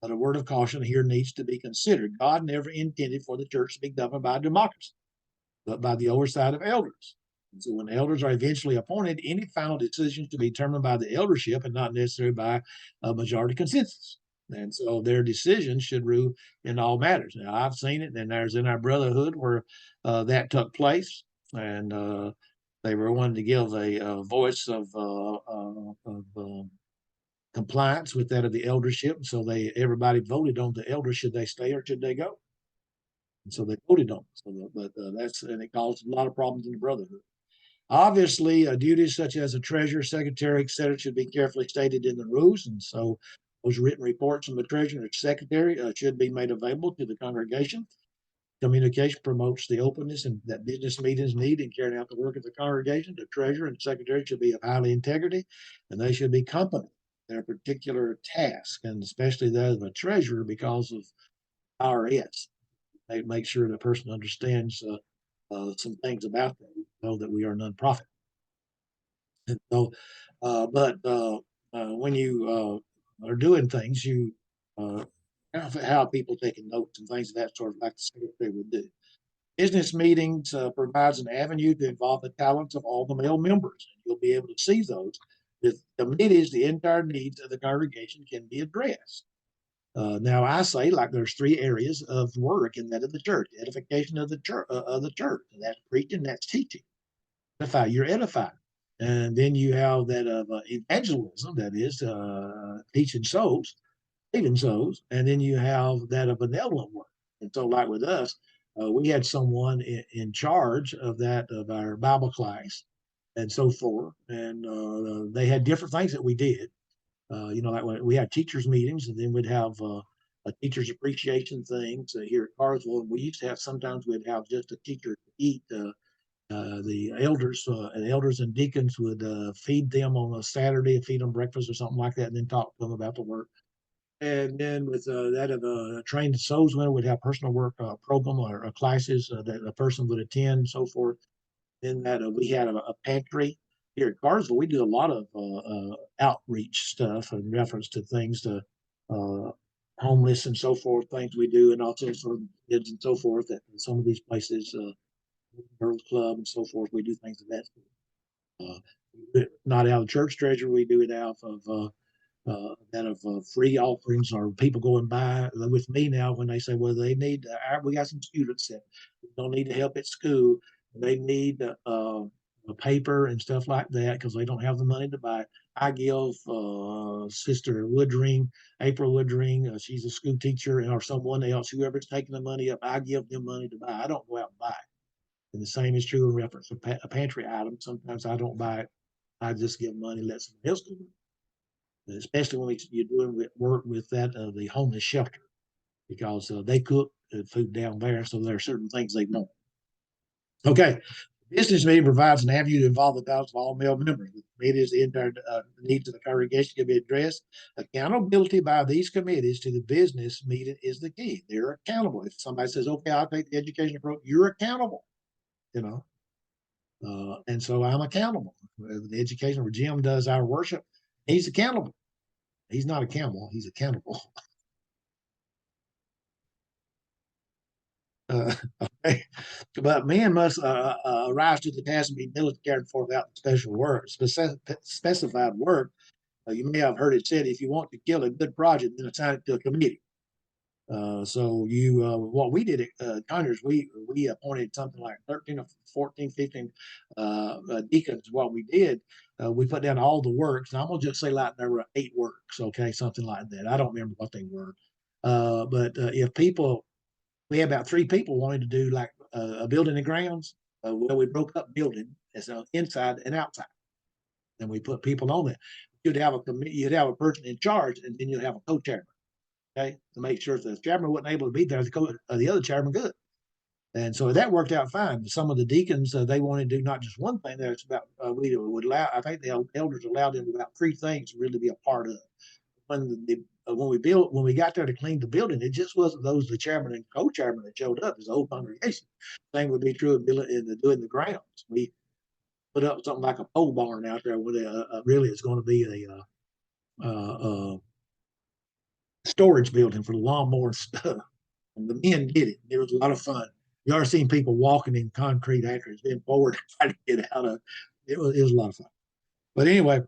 But a word of caution here needs to be considered. God never intended for the church to be governed by democracy, but by the oversight of elders. And so when elders are eventually appointed, any final decisions to be determined by the eldership and not necessarily by a majority consensus. And so their decisions should rule in all matters. Now, I've seen it, and there's in our brotherhood where that took place, and they were wanting to give a voice of compliance with that of the eldership. So everybody voted on the elders, should they stay or should they go? And so they voted on it. So, and it caused a lot of problems in the brotherhood. Obviously, duties such as a treasurer, secretary, etc., should be carefully stated in the rules, and so those written reports from the treasurer or secretary should be made available to the congregation. Communication promotes the openness and that business meetings need in carrying out the work of the congregation. The treasurer and secretary should be of high integrity, and they should be competent in their particular task, and especially that of a treasurer because of IRS. They make sure the person understands some things about that. We know that we are a nonprofit. And so, when you are doing things, you how people taking notes and things of that sort, like the secretary would do. Business meetings provides an avenue to involve the talents of all the male members. And you'll be able to see those. With the meetings, the entire needs of the congregation can be addressed. Now I say, like, there's 3 areas of work in that of the church: edification of the church, and that's preaching, that's teaching. Edify, you're edified. And then you have that of evangelism, that is teaching souls, saving souls, and then you have that of benevolent work. And so, like with us, we had someone in charge of that, of our Bible class, and so forth. And they had different things that we did. Like when we had teachers meetings, and then we'd have a teachers appreciation things here at Carswell. We used to have, sometimes we'd have just a teacher to eat the elders and deacons would feed them on a Saturday, feed them breakfast or something like that, and then talk to them about the work. And then with that of a trained souls winner would have personal work program or classes that a person would attend and so forth. Then that we had a pantry here at Carsville. We do a lot of outreach stuff in reference to things to homeless and so forth, things we do, and also for kids and so forth at some of these places, Girls Club and so forth. We do things of that sort. Not out of church treasure. We do it out of free offerings or people going by with me now when they say, well, they need, we got some students that don't need help at school. They need a paper and stuff like that because they don't have the money to buy it. I give Sister Woodring, April Woodring, she's a school teacher, or someone else, whoever's taking the money up, I give them money to buy. I don't go out and buy it. And the same is true in reference to a pantry item. Sometimes I don't buy it. I just give money, let someone else do it. Especially when you're doing work with the homeless shelter, because they cook food down there, so there are certain things they know. Okay, business meeting provides an avenue to involve the thoughts of all male members. The committee's entire needs of the congregation can be addressed. Accountability by these committees to the business meeting is the key. They're accountable. If somebody says, "Okay, I'll take the education approach," you're accountable. And so I'm accountable. The education where Jim does our worship, he's accountable. He's not accountable. He's accountable. Okay. But men must rise to the task and be diligent cared for without special work, specified work. You may have heard it said, if you want to kill a good project, then assign it to a committee. So what we did at Conyers, we appointed something like 13 or 14, 15 deacons. What we did, we put down all the works. And I'm gonna just say like there were 8 works, okay, something like that. I don't remember what they were. But if people, we had about 3 people wanting to do like a building and grounds. Well, we broke up building as inside and outside, and we put people on it. You'd have a committee, you'd have a person in charge, and then you'd have a co-chairman. Okay, to make sure if the chairman wasn't able to be there, the other chairman could. And so that worked out fine. Some of the deacons, they wanted to do not just one thing. That's about we would allow. I think the elders allowed them about 3 things to really be a part of. When we got there to clean the building, it just wasn't the chairman and co-chairman that showed up. It was the whole congregation. Same would be true in doing the grounds. We put up something like a pole barn out there where really it's going to be a storage building for the lawnmower and stuff. And the men did it. It was a lot of fun. You already seen people walking in concrete after it's been poured trying to get out of it. Was a lot of fun. But anyway,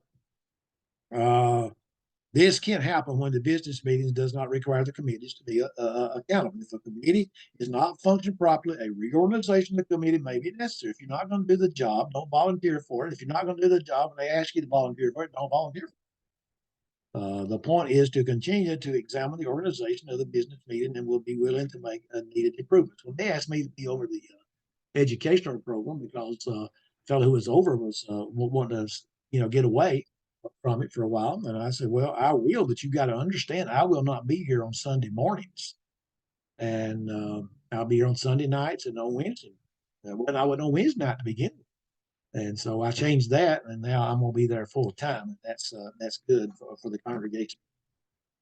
this can't happen when the business meetings does not require the committees to be accountable. If a committee is not functioning properly, a reorganization of the committee may be necessary. If you're not going to do the job, don't volunteer for it. If you're not going to do the job and they ask you to volunteer for it, don't volunteer for it. The point is to continue to examine the organization of the business meeting and will be willing to make needed improvements. Well, they asked me to be over the educational program because the fellow who was over was wanting to, get away from it for a while. And I said, well, I will, but you got to understand, I will not be here on Sunday mornings. And I'll be here on Sunday nights and on Wednesday. When I went on Wednesday night to begin with. And so I changed that, and now I'm going to be there full time. And that's good for the congregation.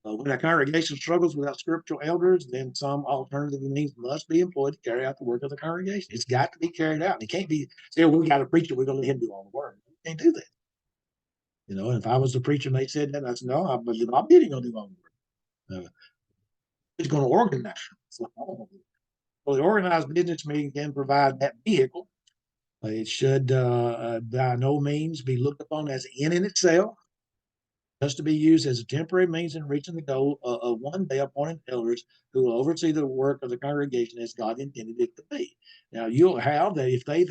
When a congregation struggles without scriptural elders, then some alternative means must be employed to carry out the work of the congregation. It's got to be carried out. It can't be, say, we got a preacher, we're going to let him do all the work. You can't do that. And if I was the preacher and they said that, I said, no, I'm going to do all the work. Who's going to organize? Well, the organized business meeting can provide that vehicle. It should by no means be looked upon as an end in itself, just to be used as a temporary means in reaching the goal of one day appointed elders who will oversee the work of the congregation as God intended it to be. Now you'll have that if they've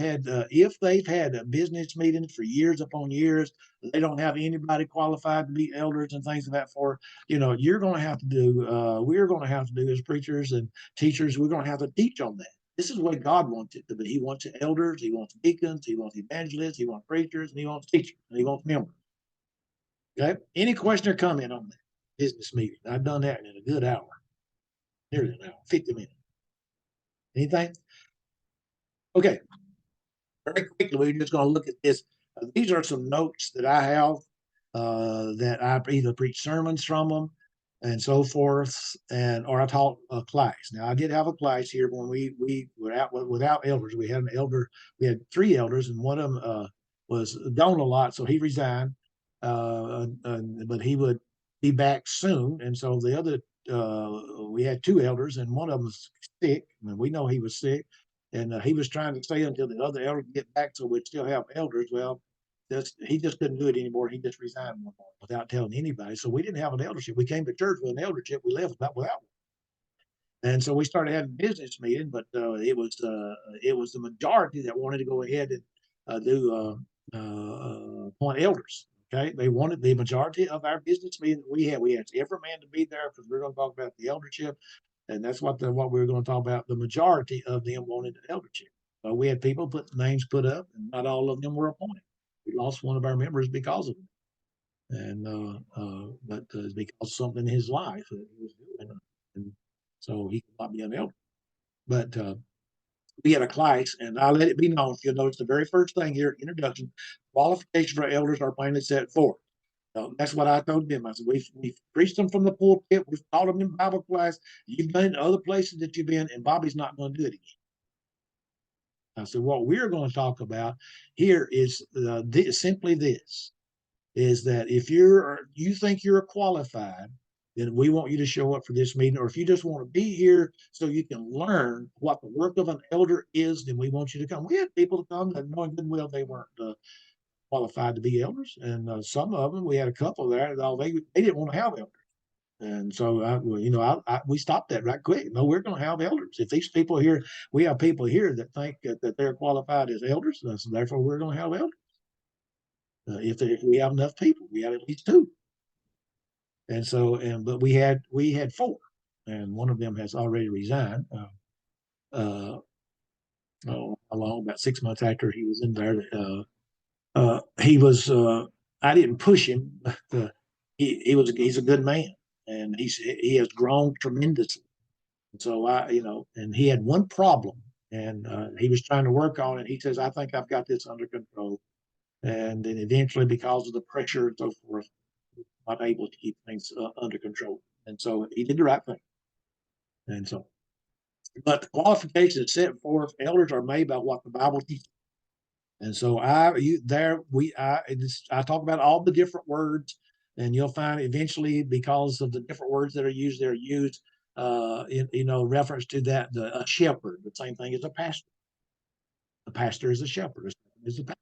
had business meetings for years upon years, they don't have anybody qualified to be elders and things of that sort. You're going to have to do. We're going to have to do as preachers and teachers. We're going to have to teach on that. This is the way God wants it to be. He wants elders, he wants deacons, he wants evangelists, he wants preachers, and he wants teachers, and he wants members. Okay. Any question or comment on that business meeting? I've done that in a good hour. Nearly an hour, 50 minutes. Anything? Okay. very quickly, we're just going to look at this. These are some notes that I have that I either preach sermons from them and so forth, or I taught a class. Now I did have a class here when we were out without elders. We had an elder. We had 3 elders, and one of them was gone a lot, so he resigned. But he would be back soon, and so the other we had 2 elders, and one of them was sick, and we know he was sick, and he was trying to stay until the other elder get back, so we'd still have elders. Well, he just couldn't do it anymore. He just resigned one morning without telling anybody. So we didn't have an eldership. We came to church with an eldership. We left without one. And so we started having a business meeting, but it was the majority that wanted to go ahead and appoint elders. Okay, they wanted the majority of our business meeting that we had. We asked every man to be there because we're going to talk about the eldership, and that's what we were going to talk about. The majority of them wanted the eldership. So we had people names put up, and not all of them were appointed. We lost one of our members because of it, and but because of something in his life that he was doing, and so he could not be an elder. But we had a class, and I let it be known. If you'll notice, the very first thing here, introduction, qualifications for elders are plainly set forth. That's what I told them. I said, we've preached them from the pulpit. We've taught them in Bible class. You've been to other places that you've been, and Bobby's not going to do it again. I said, what we're going to talk about here is simply this, is that if you think you're qualified, then we want you to show up for this meeting. Or if you just want to be here so you can learn what the work of an elder is, then we want you to come. We had people come that knowing good well they weren't qualified to be elders. And some of them, we had a couple there, they didn't want to have elders. And so, we stopped that right quick. No, we're going to have elders. If these people here, we have people here that think that they're qualified as elders, so therefore we're going to have elders. If we have enough people, we have at least 2. And so, but we had 4, and one of them has already resigned. How long? About 6 months after he was in there. He was. I didn't push him, but he's a good man, and he has grown tremendously. So and he had one problem, and he was trying to work on it. He says, "I think I've got this under control," and then eventually, because of the pressure and so forth, not able to keep things under control. And so he did the right thing. And so, but the qualifications set forth, elders are made by what the Bible teaches. And so I talk about all the different words, and you'll find eventually, because of the different words that are used, they're used in reference to that a shepherd. The same thing as a pastor. A pastor is a shepherd. Is a pastor.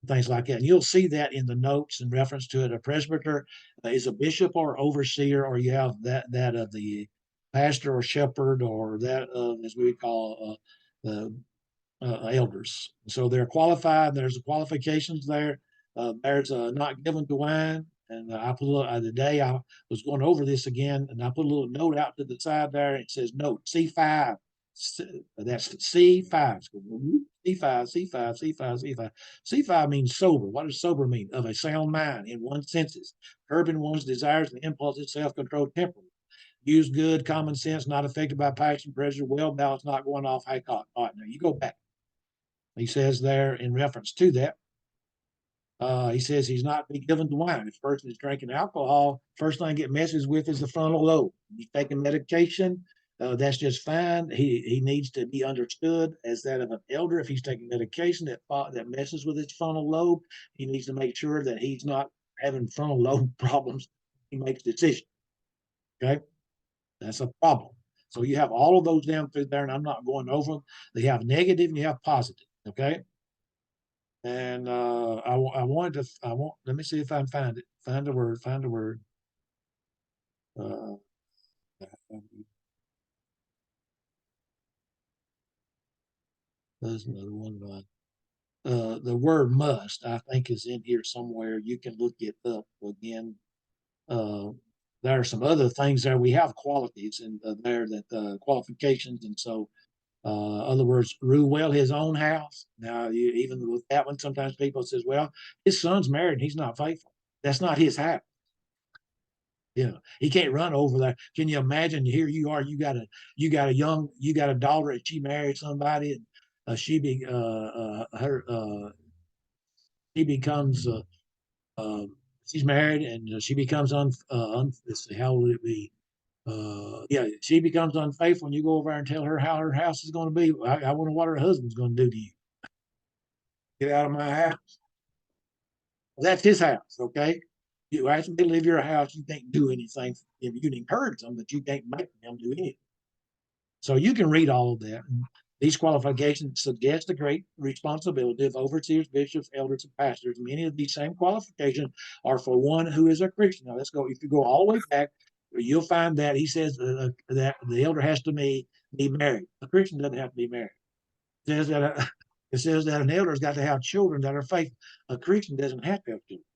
Things like that. And you'll see that in the notes in reference to it. A presbyter is a bishop or overseer, or you have that of the pastor or shepherd, or that of, as we call, the elders. So they're qualified. There's the qualifications there. There's not given to wine. And I put today I was going over this again, and I put a little note out to the side there. It says note C5. That's C5. C5, C5, C5, C5. C5 means sober. What does sober mean? Of a sound mind in one's senses, curbing one's desires and impulses, self-controlled temperament. Use good common sense, not affected by passion, pressure, well balanced, not going off high caught. All right, now you go back. He says there in reference to that, he says he's not be given to wine. If a person is drinking alcohol, first thing it messes with is the frontal lobe. He's taking medication. That's just fine. He needs to be understood as that of an elder. If he's taking medication that messes with his frontal lobe, he needs to make sure that he's not having frontal lobe problems. He makes decisions. Okay, that's a problem. So you have all of those down through there, and I'm not going over them. They have negative and you have positive. Okay. And let me see if I can find it. Find the word. There's another one. The word must, I think, is in here somewhere. You can look it up again. There are some other things there. We have qualities in there that qualifications. And so, other words, rule well his own house. Now, even with that one, sometimes people says, well, his son's married and he's not faithful. That's not his house. He can't run over there. Can you imagine? Here you are, you got a daughter, and she married somebody, she be her she becomes she's married and she becomes let's see, how will it be? Yeah, she becomes unfaithful, and you go over there and tell her how her house is going to be. I wonder what her husband's going to do to you. Get out of my house. Well, that's his house, okay? You ask them to leave your house, you can't do anything. You can encourage them, but you can't make them do anything. So you can read all of that. These qualifications suggest the great responsibility of overseers, bishops, elders, and pastors. Many of these same qualifications are for one who is a Christian. Now let's go. If you go all the way back, you'll find that he says that the elder has to be married. A Christian doesn't have to be married. It says that an elder's got to have children that are faithful. A Christian doesn't have to have children.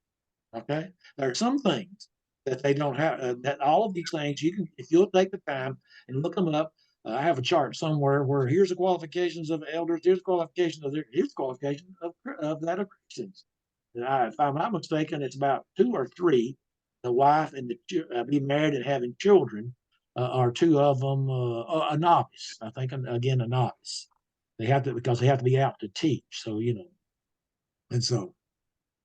Okay, there are some things that they don't have. That all of these things you can, if you'll take the time and look them up. I have a chart somewhere where here's the qualifications of elders, here's the qualifications of here's the qualifications of that of Christians. And if I'm not mistaken, it's about 2 or 3. The wife and the be married and having children are 2 of them. A novice, I think. Again, a novice. They have to because they have to be out to teach. So and so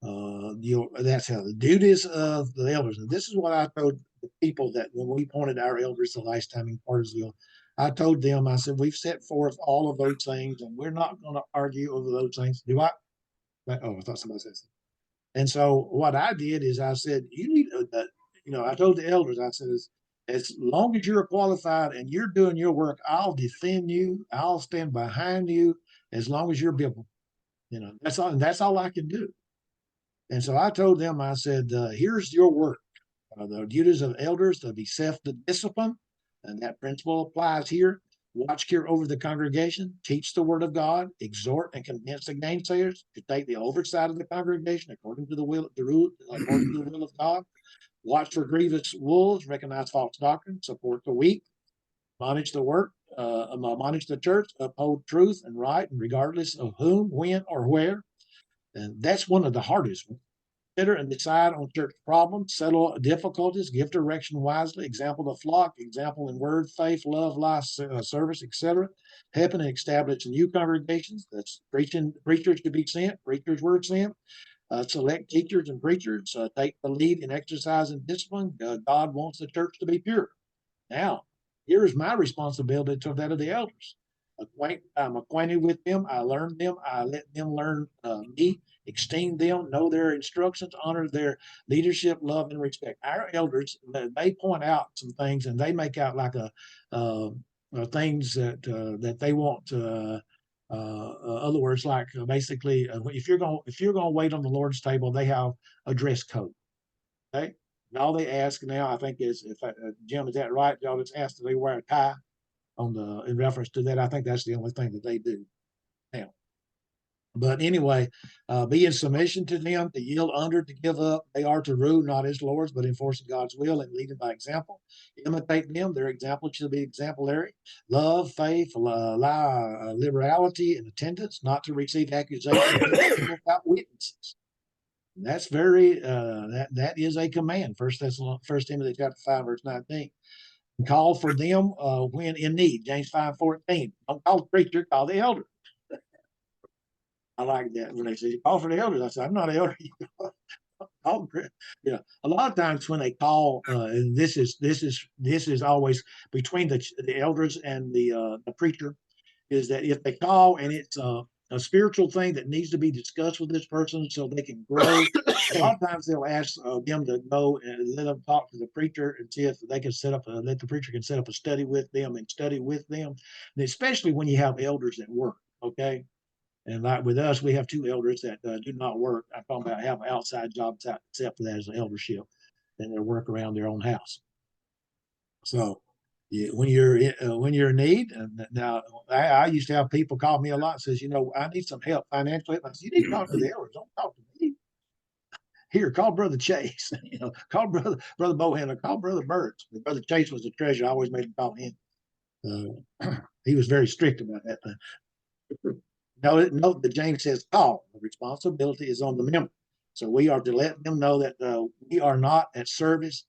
that's how the duties of the elders. And this is what I told the people that when we appointed our elders the last time in Cartersville, I told them, I said, we've set forth all of those things and we're not going to argue over those things. Do I? Oh, I thought somebody said something. And so what I did is I said, you need, I told the elders, I said, as long as you're qualified and you're doing your work, I'll defend you. I'll stand behind you as long as you're biblical. That's all I can do. And so I told them, I said, here's your work. The duties of elders to be self-discipline, and that principle applies here. Watch care over the congregation, teach the word of God, exhort and convince the gainsayers to take the oversight of the congregation according to the will, according to the will of God. Watch for grievous wolves, recognize false doctrine, support the weak, admonish the work, admonish the church, uphold truth and right, and regardless of whom, when, or where. And that's one of the hardest ones. Consider and decide on church problems, settle difficulties, give direction wisely, example the flock, example in word, faith, love, life, service, etc. Helping and establish new congregations. That's preachers to be sent, preachers were sent. Select teachers and preachers. Take the lead in exercise and discipline. God wants the church to be pure. Now, here is my responsibility to that of the elders. I'm acquainted with them. I learn them. I let them learn me, esteem them, know their instructions, honor their leadership, love, and respect. Our elders, they point out some things and they make out like things that they want. Other words, like basically, if you're going to wait on the Lord's table, they have a dress code. Okay. And all they ask now, I think, is Jim, is that right? Y'all just ask that they wear a tie in reference to that. I think that's the only thing that they do now. But anyway, be in submission to them, to yield under, to give up. They are to rule, not as lords, but enforcing God's will and leading by example. Imitate them. Their example should be exemplary. Love, faith, liberality, and attendance, not to receive accusations without witnesses. And that's that is a command. First Timothy chapter 5, verse 19. And call for them when in need. James 5:14. Don't call the preacher, call the elder. I like that when they say call for the elders. I said, I'm not an elder. A lot of times when they call, and this is always between the elders and the preacher, is that if they call and it's a spiritual thing that needs to be discussed with this person so they can grow, a lot of times they'll ask them to go and let them talk to the preacher and see if they can let the preacher can set up a study with them and study with them, and especially when you have elders that work. Okay. And like with us, we have 2 elders that do not work. I'm talking about have outside jobs except for that as an eldership, and they work around their own house. So when you're in need, and now I used to have people call me a lot and says, I need some help financially. I said, you need to talk to the elders. Don't talk to me. Here, call Brother Chase. Call Brother Bohanna. Call Brother Burns. Brother Chase was the treasurer. I always made him call him. He was very strict about that thing. Note that James says call. The responsibility is on the member. So we are to let them know that we are not at service,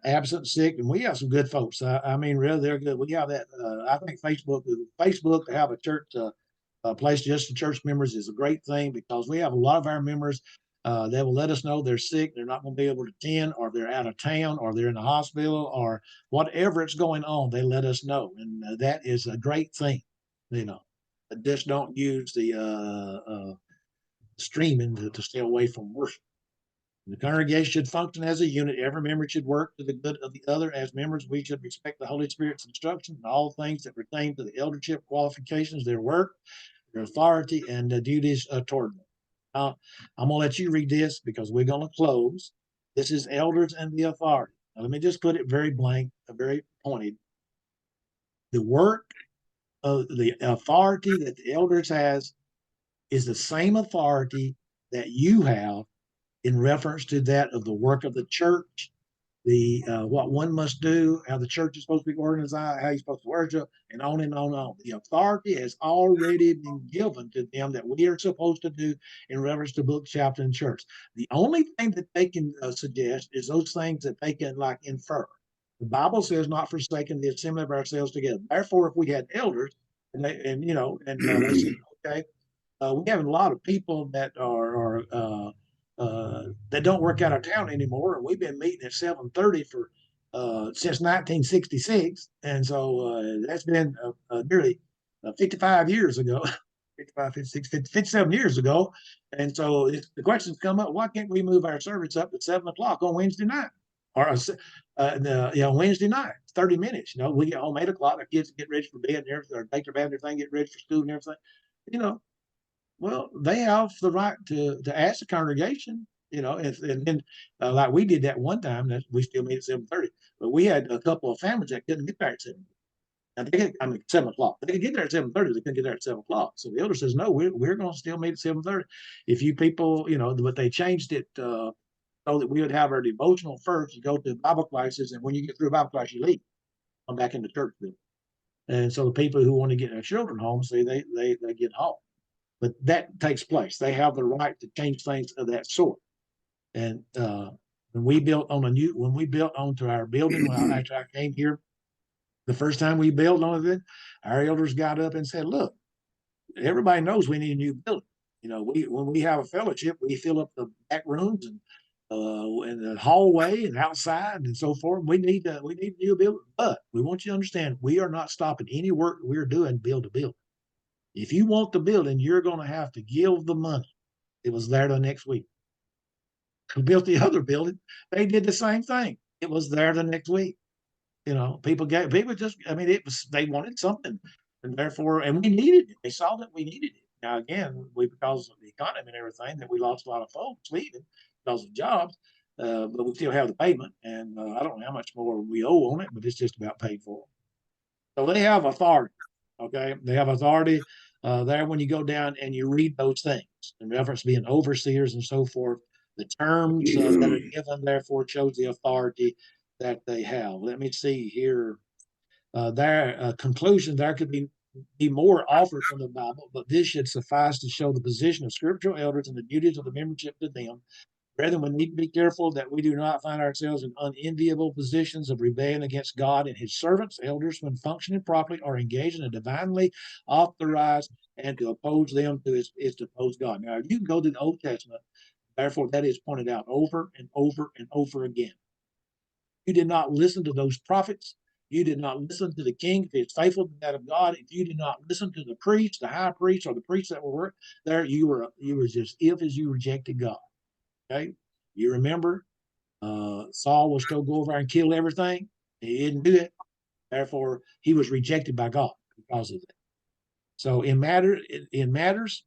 absent, sick, and we have some good folks. I mean, really, they're good. We have that. I think Facebook to have a church place just for church members is a great thing because we have a lot of our members. They will let us know they're sick, they're not going to be able to attend, or they're out of town, or they're in the hospital, or whatever is going on. They let us know, and that is a great thing. You know, just don't use the streaming to stay away from worship. The congregation should function as a unit. Every member should work to the good of the other. As members, we should respect the Holy Spirit's instruction and all things that pertain to the eldership qualifications, their work, their authority, and the duties toward them. Now, I'm going to let you read this because we're going to close. This is elders and the authority. Now, let me just put it very blank, very pointed. The work of the authority that the elders has is the same authority that you have in reference to that of the work of the church, the what one must do, how the church is supposed to be organized, how you're supposed to worship, and on and on and on. The authority has already been given to them that we are supposed to do in reference to book, chapter, and church. The only thing that they can suggest is those things that they can like infer. The Bible says, "Not forsaking the assembly of ourselves together." Therefore, if we had elders, and they, and you know, and they said, "Okay, we have a lot of people that are that don't work out of town anymore, and we've been meeting at 7:30 for since 1966, and so that's been nearly 55 years ago." 55, 56, 50, 57 years ago. And so the questions come up, why can't we move our service up to 7 o'clock on Wednesday night? Or Wednesday night, 30 minutes. We get home 8 o'clock, our kids get ready for bed and everything, or take their bath and everything, get ready for school and everything. Well, they have the right to ask the congregation, and then like we did that one time, that we still meet at 7:30, but we had a couple of families that couldn't get there at 7. And 7 o'clock. They could get there at 7:30. They couldn't get there at 7 o'clock. So the elder says, no, we're going to still meet at 7:30. If you people, but they changed it so that we would have our devotional first. You go to Bible classes, and when you get through Bible class, you leave, come back into church. And so the people who want to get their children home, see, they get home. But that takes place. They have the right to change things of that sort. And when we built onto our building, after I came here, the first time we built on it, our elders got up and said, "Look, everybody knows we need a new building. When we have a fellowship, we fill up the back rooms and the hallway and outside and so forth. We need a new building, but we want you to understand we are not stopping any work we're doing to build a building. If you want the building, you're going to have to give the money." It was there the next week. We built the other building. They did the same thing. It was there the next week. People just, they wanted something, and therefore, and we needed it. They saw that we needed it. Now, again, because of the economy and everything, that we lost a lot of folks leaving because of jobs, but we still have the payment, and I don't know how much more we owe on it, but it's just about paid for. So they have authority. Okay, they have authority there when you go down and you read those things in reference to being overseers and so forth. The terms that are given therefore shows the authority that they have. Let me see here. Their conclusion, there could be more offered from the Bible, but this should suffice to show the position of scriptural elders and the duties of the membership to them. Brethren, we need to be careful that we do not find ourselves in unenviable positions of rebellion against God and his servants. Elders, when functioning properly, are engaged in a divinely authorized, and to oppose them is to oppose God. Now, you can go to the Old Testament, therefore that is pointed out over and over and over again. You did not listen to those prophets. You did not listen to the king if he is faithful to that of God. If you did not listen to the priest, the high priest, or the priests that were there, you were just as you rejected God. Okay, you remember Saul was told to go over and kill everything. He didn't do it. Therefore, he was rejected by God because of that. So in matters,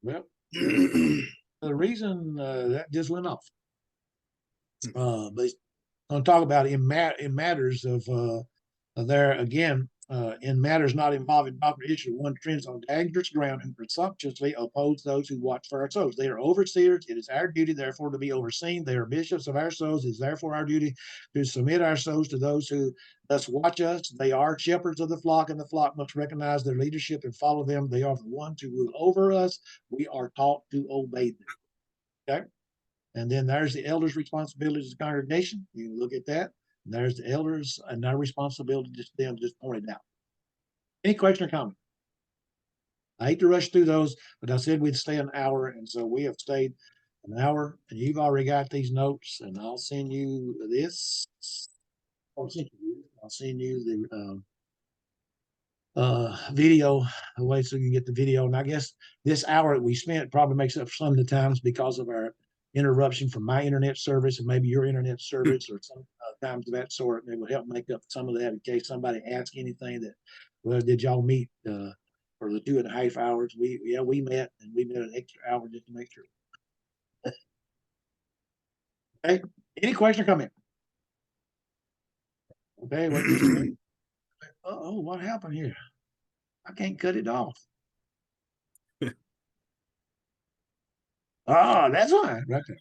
well, the reason that just went off. But I'm going to talk about in matters of there again. In matters not involving doctrinal issue, one trends on dangerous ground and presumptuously oppose those who watch for our souls. They are overseers. It is our duty, therefore, to be overseen. They are bishops of our souls. It is therefore our duty to submit our souls to those who thus watch us. They are shepherds of the flock, and the flock must recognize their leadership and follow them. They are the ones who rule over us. We are taught to obey them. Okay? And then there's the elders' responsibilities of the congregation. You can look at that. And there's the elders and their responsibility to them, just pointed out. Any question or comment? I hate to rush through those, but I said we'd stay an hour, and so we have stayed an hour, and you've already got these notes, and I'll send you this. I'll send you the video away so you can get the video. And I guess this hour that we spent probably makes up some of the times because of our interruption from my internet service and maybe your internet service or some times of that sort. And it will help make up some of that in case somebody asks anything that, well, did y'all meet for the 2.5 hours? We met, and we met an extra hour just to make sure. Okay. Any question or comment? Okay, wait just a minute. Oh, what happened here? I can't cut it off. Oh, that's fine, right there.